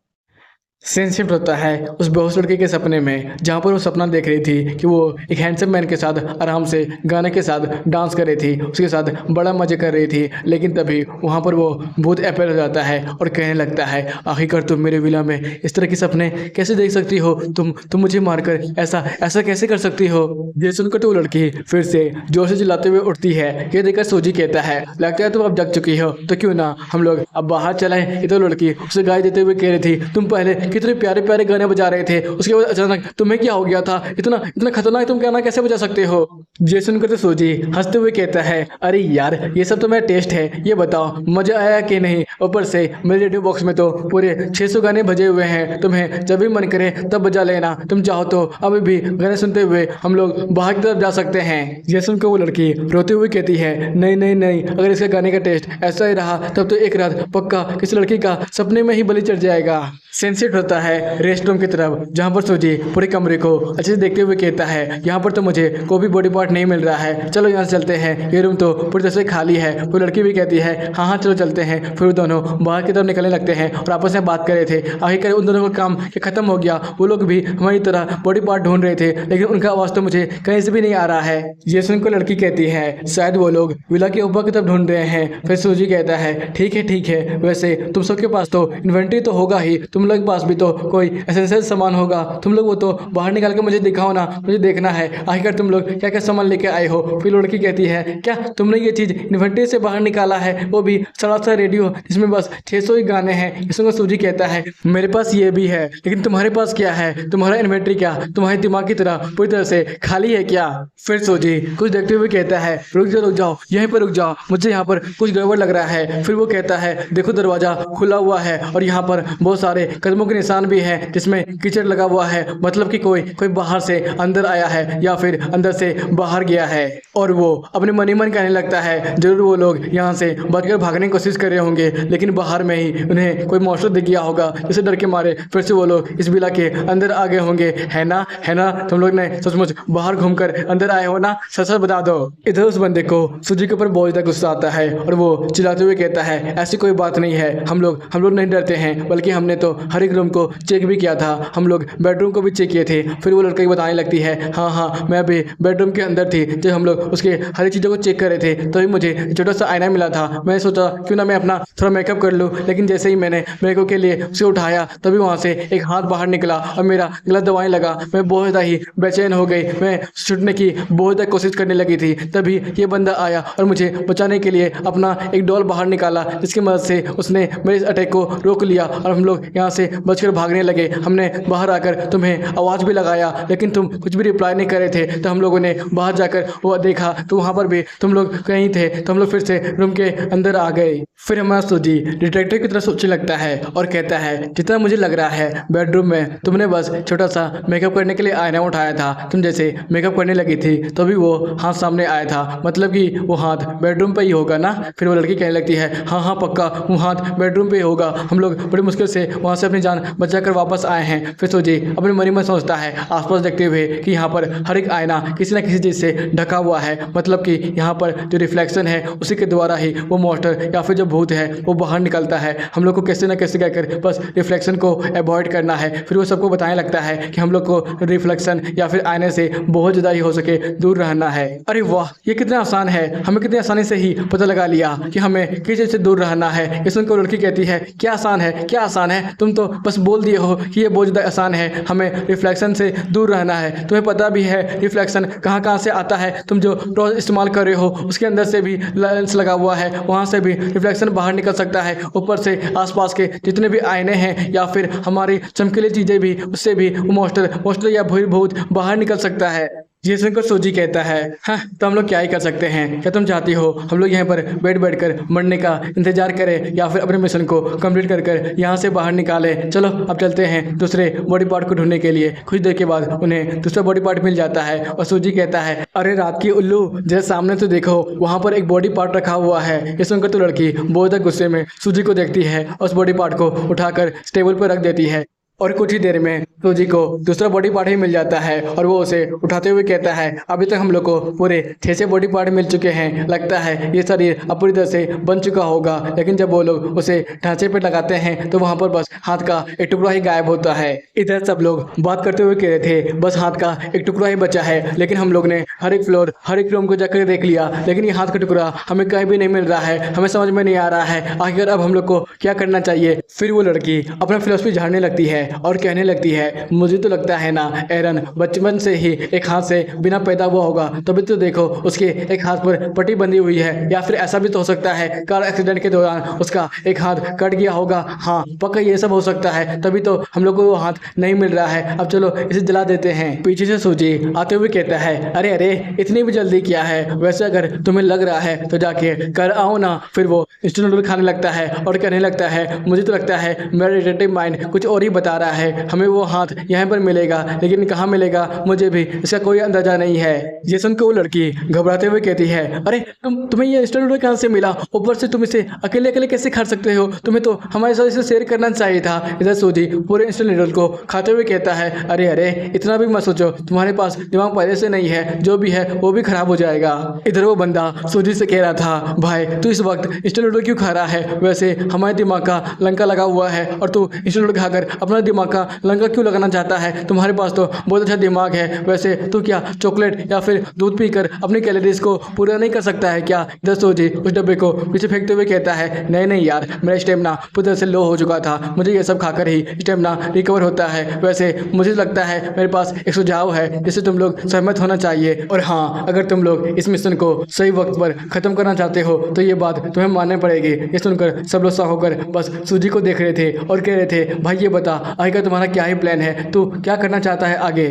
सीन शिफ्ट होता है उस बेहोश लड़के के सपने में, जहाँ पर वो सपना देख रही थी कि वो एक हैंडसम मैन के साथ आराम से गाने के साथ डांस कर रही थी, उसके साथ बड़ा मजे कर रही थी। लेकिन तभी वहाँ पर वो भूत अपीयर हो जाता है और कहने लगता है आखिरकार तुम मेरे विला में इस तरह के सपने कैसे देख सकती हो, तुम मुझे मारकर ऐसा कैसे कर सकती हो। ये सुनकर तो वो लड़की फिर से जोर से चिल्लाते हुए उठती है। ये देखकर सूजी कहता है लगता है तुम अब जग चुकी हो, तो क्यों ना हम लोग अब बाहर चलाएं। ये तो लड़की उसे गाय देते हुए कह रही थी तुम पहले कितने प्यारे प्यारे गाने बजा रहे थे, उसके बाद अचानक तुम्हें क्या हो गया था? इतना इतना खतरनाक तुम गाना कैसे बजा सकते हो? ये सुनकर तो सूजी हंसते हुए कहता है, अरे यार ये सब तो मेरा टेस्ट है, ये बताओ मजा आया कि नहीं? ऊपर से मेरे रेडियो बॉक्स में तो पूरे 600 गाने बजे हुए हैं, तुम्हें जब भी मन करे तब बजा लेना। तुम चाहो तो अभी भी गाने सुनते हुए हम लोग बाहर की तरफ जा सकते हैं। ये सुनकर वो लड़की रोते हुए कहती है, नहीं नहीं नहीं, अगर इसका गाने का टेस्ट ऐसा ही रहा तब तो एक रात पक्का किसी लड़की का सपने में ही बलि चढ़ जाएगा। सेंसेट होता है रेस्ट रूम की तरफ, जहाँ पर सूजी पूरे कमरे को अच्छे से देखते हुए कहता है, यहाँ पर तो मुझे कोई भी बॉडी पार्ट नहीं मिल रहा है, चलो यहाँ से चलते हैं, ये रूम तो पूरी तरह से खाली है। वो लड़की भी कहती है, हाँ हाँ चलो चलते हैं। फिर वो दोनों बाहर की तरफ निकलने लगते हैं और आपस में बात कर रहे थे। आखिरकार उन दोनों का काम खत्म हो गया। वो लोग भी हमारी तरह बॉडी पार्ट ढूंढ रहे थे, लेकिन उनका आवाज़ तो मुझे कहीं से भी नहीं आ रहा है। ये सुनकर लड़की कहती है, शायद वो लोग विला के ऊपर की तरफ ढूंढ रहे हैं। फिर सूजी कहता है, ठीक है, वैसे तुम सबके पास तो इन्वेंट्री तो होगा ही, तुम लोग के पास भी तो कोई एसेंशियल सामान होगा, तुम लोग वो तो बाहर निकाल के मुझे दिखाओ ना, मुझे देखना है आखिरकार तुम लोग क्या क्या सामान लेके आए हो। फिर लड़की कहती है, क्या तुमने ये चीज़ इन्वेंट्री से बाहर निकाला है, वो भी सड़ा सा रेडियो जिसमें बस 600 ही गाने हैं? इसमें सूजी कहता है, मेरे पास ये भी है, लेकिन तुम्हारे पास क्या है? तुम्हारा इन्वेंट्री क्या तुम्हारे दिमाग की तरह पूरी तरह से खाली है क्या? फिर सूजी कुछ देखते हुए कहता है, रुक जाओ, यहीं पर रुक जाओ, मुझे यहाँ पर कुछ गड़बड़ लग रहा है। फिर वो कहता है, देखो दरवाजा खुला हुआ है और यहाँ पर बहुत सारे कदमों के निशान भी हैं जिसमें कीचड़ लगा हुआ है, मतलब कि कोई बाहर से अंदर आया है या फिर अंदर से बाहर गया है। और वो अपने मन ही मन कहने लगता है, जरूर वो लोग यहाँ से बचकर भागने की कोशिश कर रहे होंगे, लेकिन बाहर में ही उन्हें कोई मॉन्स्टर दिख गया होगा, जिसे डर के मारे फिर से वो लोग इस विला के अंदर आ गए होंगे। है ना तुम लोग ने सचमुच बाहर घूमकर अंदर आए हो ना? सच बता दो। इधर उस बंदे को सूजी के ऊपर बहुत ज़्यादा गुस्सा आता है और वो चिल्लाते हुए कहता है, ऐसी कोई बात नहीं है, हम लोग नहीं डरते हैं, बल्कि हमने तो हर एक रूम को चेक भी किया था, हम लोग बेडरूम को भी चेक किए थे। फिर वो लड़का बताने लगती है, हाँ मैं भी बेडरूम के अंदर थी, जब हम लोग उसके हर एक चीज़ों को चेक कर रहे थे तभी मुझे छोटा सा आईना मिला था। मैंने सोचा क्यों ना मैं अपना थोड़ा मेकअप कर लूँ, लेकिन जैसे ही मैंने मेकअप के लिए उसे उठाया तभी वहाँ से एक हाथ बाहर निकला और मेरा गला दबाने लगा। मैं बहुत ज़्यादा ही बेचैन हो गई, मैं छूटने की बहुत ज़्यादा कोशिश करने लगी थी। तभी ये बंदा आया और मुझे बचाने के लिए अपना एक डॉल बाहर निकाला, जिसकी मदद से उसने मेरे इस अटैक को रोक लिया और हम लोग यहाँ से बचकर भागने लगे। हमने बाहर आकर तुम्हें आवाज़ भी लगाया, लेकिन तुम कुछ भी रिप्लाई नहीं कर रहे थे, तो हम लोगों ने बाहर जाकर वो देखा तो वहाँ पर भी तुम लोग कहीं थे, तो हम लोग फिर से रूम के अंदर आ गए। फिर हमारा सूजी डिटेक्टिव की तरह सोचने लगता है और कहता है, जितना मुझे लग रहा है बेडरूम में तुमने बस छोटा सा मेकअप करने के लिए आईना उठाया था, तुम जैसे मेकअप करने लगी थी तभी वो हाथ सामने आया था, मतलब कि वो हाथ बेडरूम पे ही होगा ना? फिर वो लड़की कहने लगती है, हाँ पक्का वो हाथ बेडरूम पे ही होगा, हम लोग बड़ी मुश्किल से वहाँ से अपनी जान बचाकर वापस आए हैं। फिर सूजी अपने मन ही मन सोचता है आसपास देखते हुए कि यहाँ पर हर एक आईना किसी न किसी चीज़ से ढका हुआ है, मतलब कि यहाँ पर जो रिफ्लेक्शन है उसी के द्वारा ही वो मॉन्स्टर या फिर जो भूत है वो बाहर निकलता है। हम लोग को कैसे न कैसे कहकर बस रिफ्लेक्शन को अवॉइड करना है। फिर वो सबको बताने लगता है कि हम लोग को रिफ्लेक्शन या फिर आईने से बहुत ज़्यादा ही हो सके दूर रहना है। अरे वाह, ये कितना आसान है, हमें कितनी आसानी से ही पता लगा लिया कि हमें किस चीज़ से दूर रहना है। ये सुनकर लड़की कहती है, क्या आसान है, तुम तो बस बोल दिए हो कि ये बहुत ज़्यादा आसान है, हमें रिफ्लेक्शन से दूर रहना है। तुम्हें पता भी है रिफ्लेक्शन कहाँ से आता है, तुम जो टॉर्च इस्तेमाल कर रहे हो उसके अंदर से भी लेंस लगा हुआ है, वहाँ से भी रिफ्लेक्शन बाहर निकल सकता है। ऊपर से आसपास के जितने भी आईने हैं या फिर हमारी चमकीली चीज़ें भी, उससे भी मॉन्स्टर या भूत बाहर निकल सकता है। ये सुनकर सूजी कहता है, हाँ तो हम लोग क्या ही कर सकते हैं, क्या तुम चाहती हो हम लोग यहाँ पर बैठ कर मरने का इंतजार करें या फिर अपने मिशन को कंप्लीट कर यहाँ से बाहर निकालें? चलो अब चलते हैं दूसरे बॉडी पार्ट को ढूंढने के लिए। कुछ देर के बाद उन्हें दूसरा बॉडी पार्ट मिल जाता है और सूजी कहता है, अरे रात की उल्लू, जरा सामने तो देखो, वहाँ पर एक बॉडी पार्ट रखा हुआ है। ये सुनकर तो लड़की बहुत ज़्यादा गुस्से में सूजी को देखती है और उस बॉडी पार्ट को उठाकर टेबल पर रख देती है। और कुछ ही देर में सूजी को दूसरा बॉडी पार्ट ही मिल जाता है और वो उसे उठाते हुए कहता है, अभी तक हम लोग को पूरे 6 बॉडी पार्ट मिल चुके हैं, लगता है ये शरीर अब पूरी तरह से बन चुका होगा। लेकिन जब वो लोग उसे ढांचे पे लगाते हैं तो वहाँ पर बस हाथ का एक टुकड़ा ही गायब होता है। इधर सब लोग बात करते हुए कह रहे थे बस हाथ का एक टुकड़ा ही बचा है, लेकिन हम लोग ने हर एक फ्लोर हर एक रूम को जाकर देख लिया, लेकिन ये हाथ का टुकड़ा हमें कहीं भी नहीं मिल रहा है, हमें समझ में नहीं आ रहा है आखिर अब हम लोग को क्या करना चाहिए। फिर वो लड़की अपना फिलॉसफी झाड़ने लगती है है और कहने लगती है, मुझे तो लगता है ना एरन बचपन से ही एक हाथ से बिना पैदा हुआ होगा, तभी तो देखो उसके एक हाथ पर पट्टी बंधी हुई है। या फिर ऐसा भी तो हो सकता है कार एक्सीडेंट के दौरान उसका एक हाथ कट गया होगा। हाँ पक्का ये सब हो सकता है, तभी तो हम लोग को वो हाथ नहीं मिल रहा है। अब चलो इसे जला देते हैं। पीछे से सूजी आते हुए कहता है, अरे अरे इतनी भी जल्दी क्या है, वैसे अगर तुम्हें लग रहा है तो जाके कर आओ ना। फिर वो इंस्टेंट नूडल खाने लगता है और कहने लगता है, मुझे तो लगता है मेरा डिटेक्टिव माइंड कुछ और ही बता रहा है, हमें वो हाथ यहाँ पर मिलेगा, लेकिन कहाँ मिलेगा मुझे भी इसका कोई अंदाजा नहीं है। ये सुनकर वो लड़की घबराते हुए कहती है, अरे तुम्हें ये इंस्टेंट नूडल कहाँ से मिला, ऊपर से तुम इसे अकेले अकेले कैसे खा सकते हो, तुम्हें तो हमारे साथ इसे शेयर करना चाहिए था। इधर सूजी पूरे इंस्टेंट नूडल को खाते हुए कहता है, अरे अरे इतना भी मत सोचो, तुम्हारे पास दिमाग पहले से नहीं है, जो भी है वो भी खराब हो जाएगा। इधर वो बंदा सूजी से कह रहा था, भाई तू इस वक्त इंस्टेंट नूडल क्यों खा रहा है, वैसे हमारे दिमाग का लंका लगा हुआ है और तू इंस्टेंट नूडल खाकर अपना दिमाग का लंका क्यों लगाना चाहता है, तुम्हारे पास तो बहुत अच्छा दिमाग है, वैसे तू क्या चॉकलेट या फिर दूध पीकर अपनी कैलोरीज को पूरा नहीं कर सकता है क्या। इधर सूजी उस डब्बे को पीछे फेंकते हुए कहता है, नहीं नहीं यार, मेरा स्टेमिना पूरी तरह से लो हो चुका था, मुझे ये सब खाकर ही स्टेमिना रिकवर होता है। वैसे मुझे लगता है मेरे पास एक सुझाव है जिससे तुम लोग सहमत होना चाहिए, और हाँ अगर तुम लोग इस मिशन को सही वक्त पर खत्म करना चाहते हो तो ये बात तुम्हें माननी पड़ेगी। ये सुनकर सब लोग होकर बस सूजी को देख रहे थे और कह रहे थे, भाई ये बता आगे का तुम्हारा क्या ही प्लान है, तू क्या करना चाहता है आगे।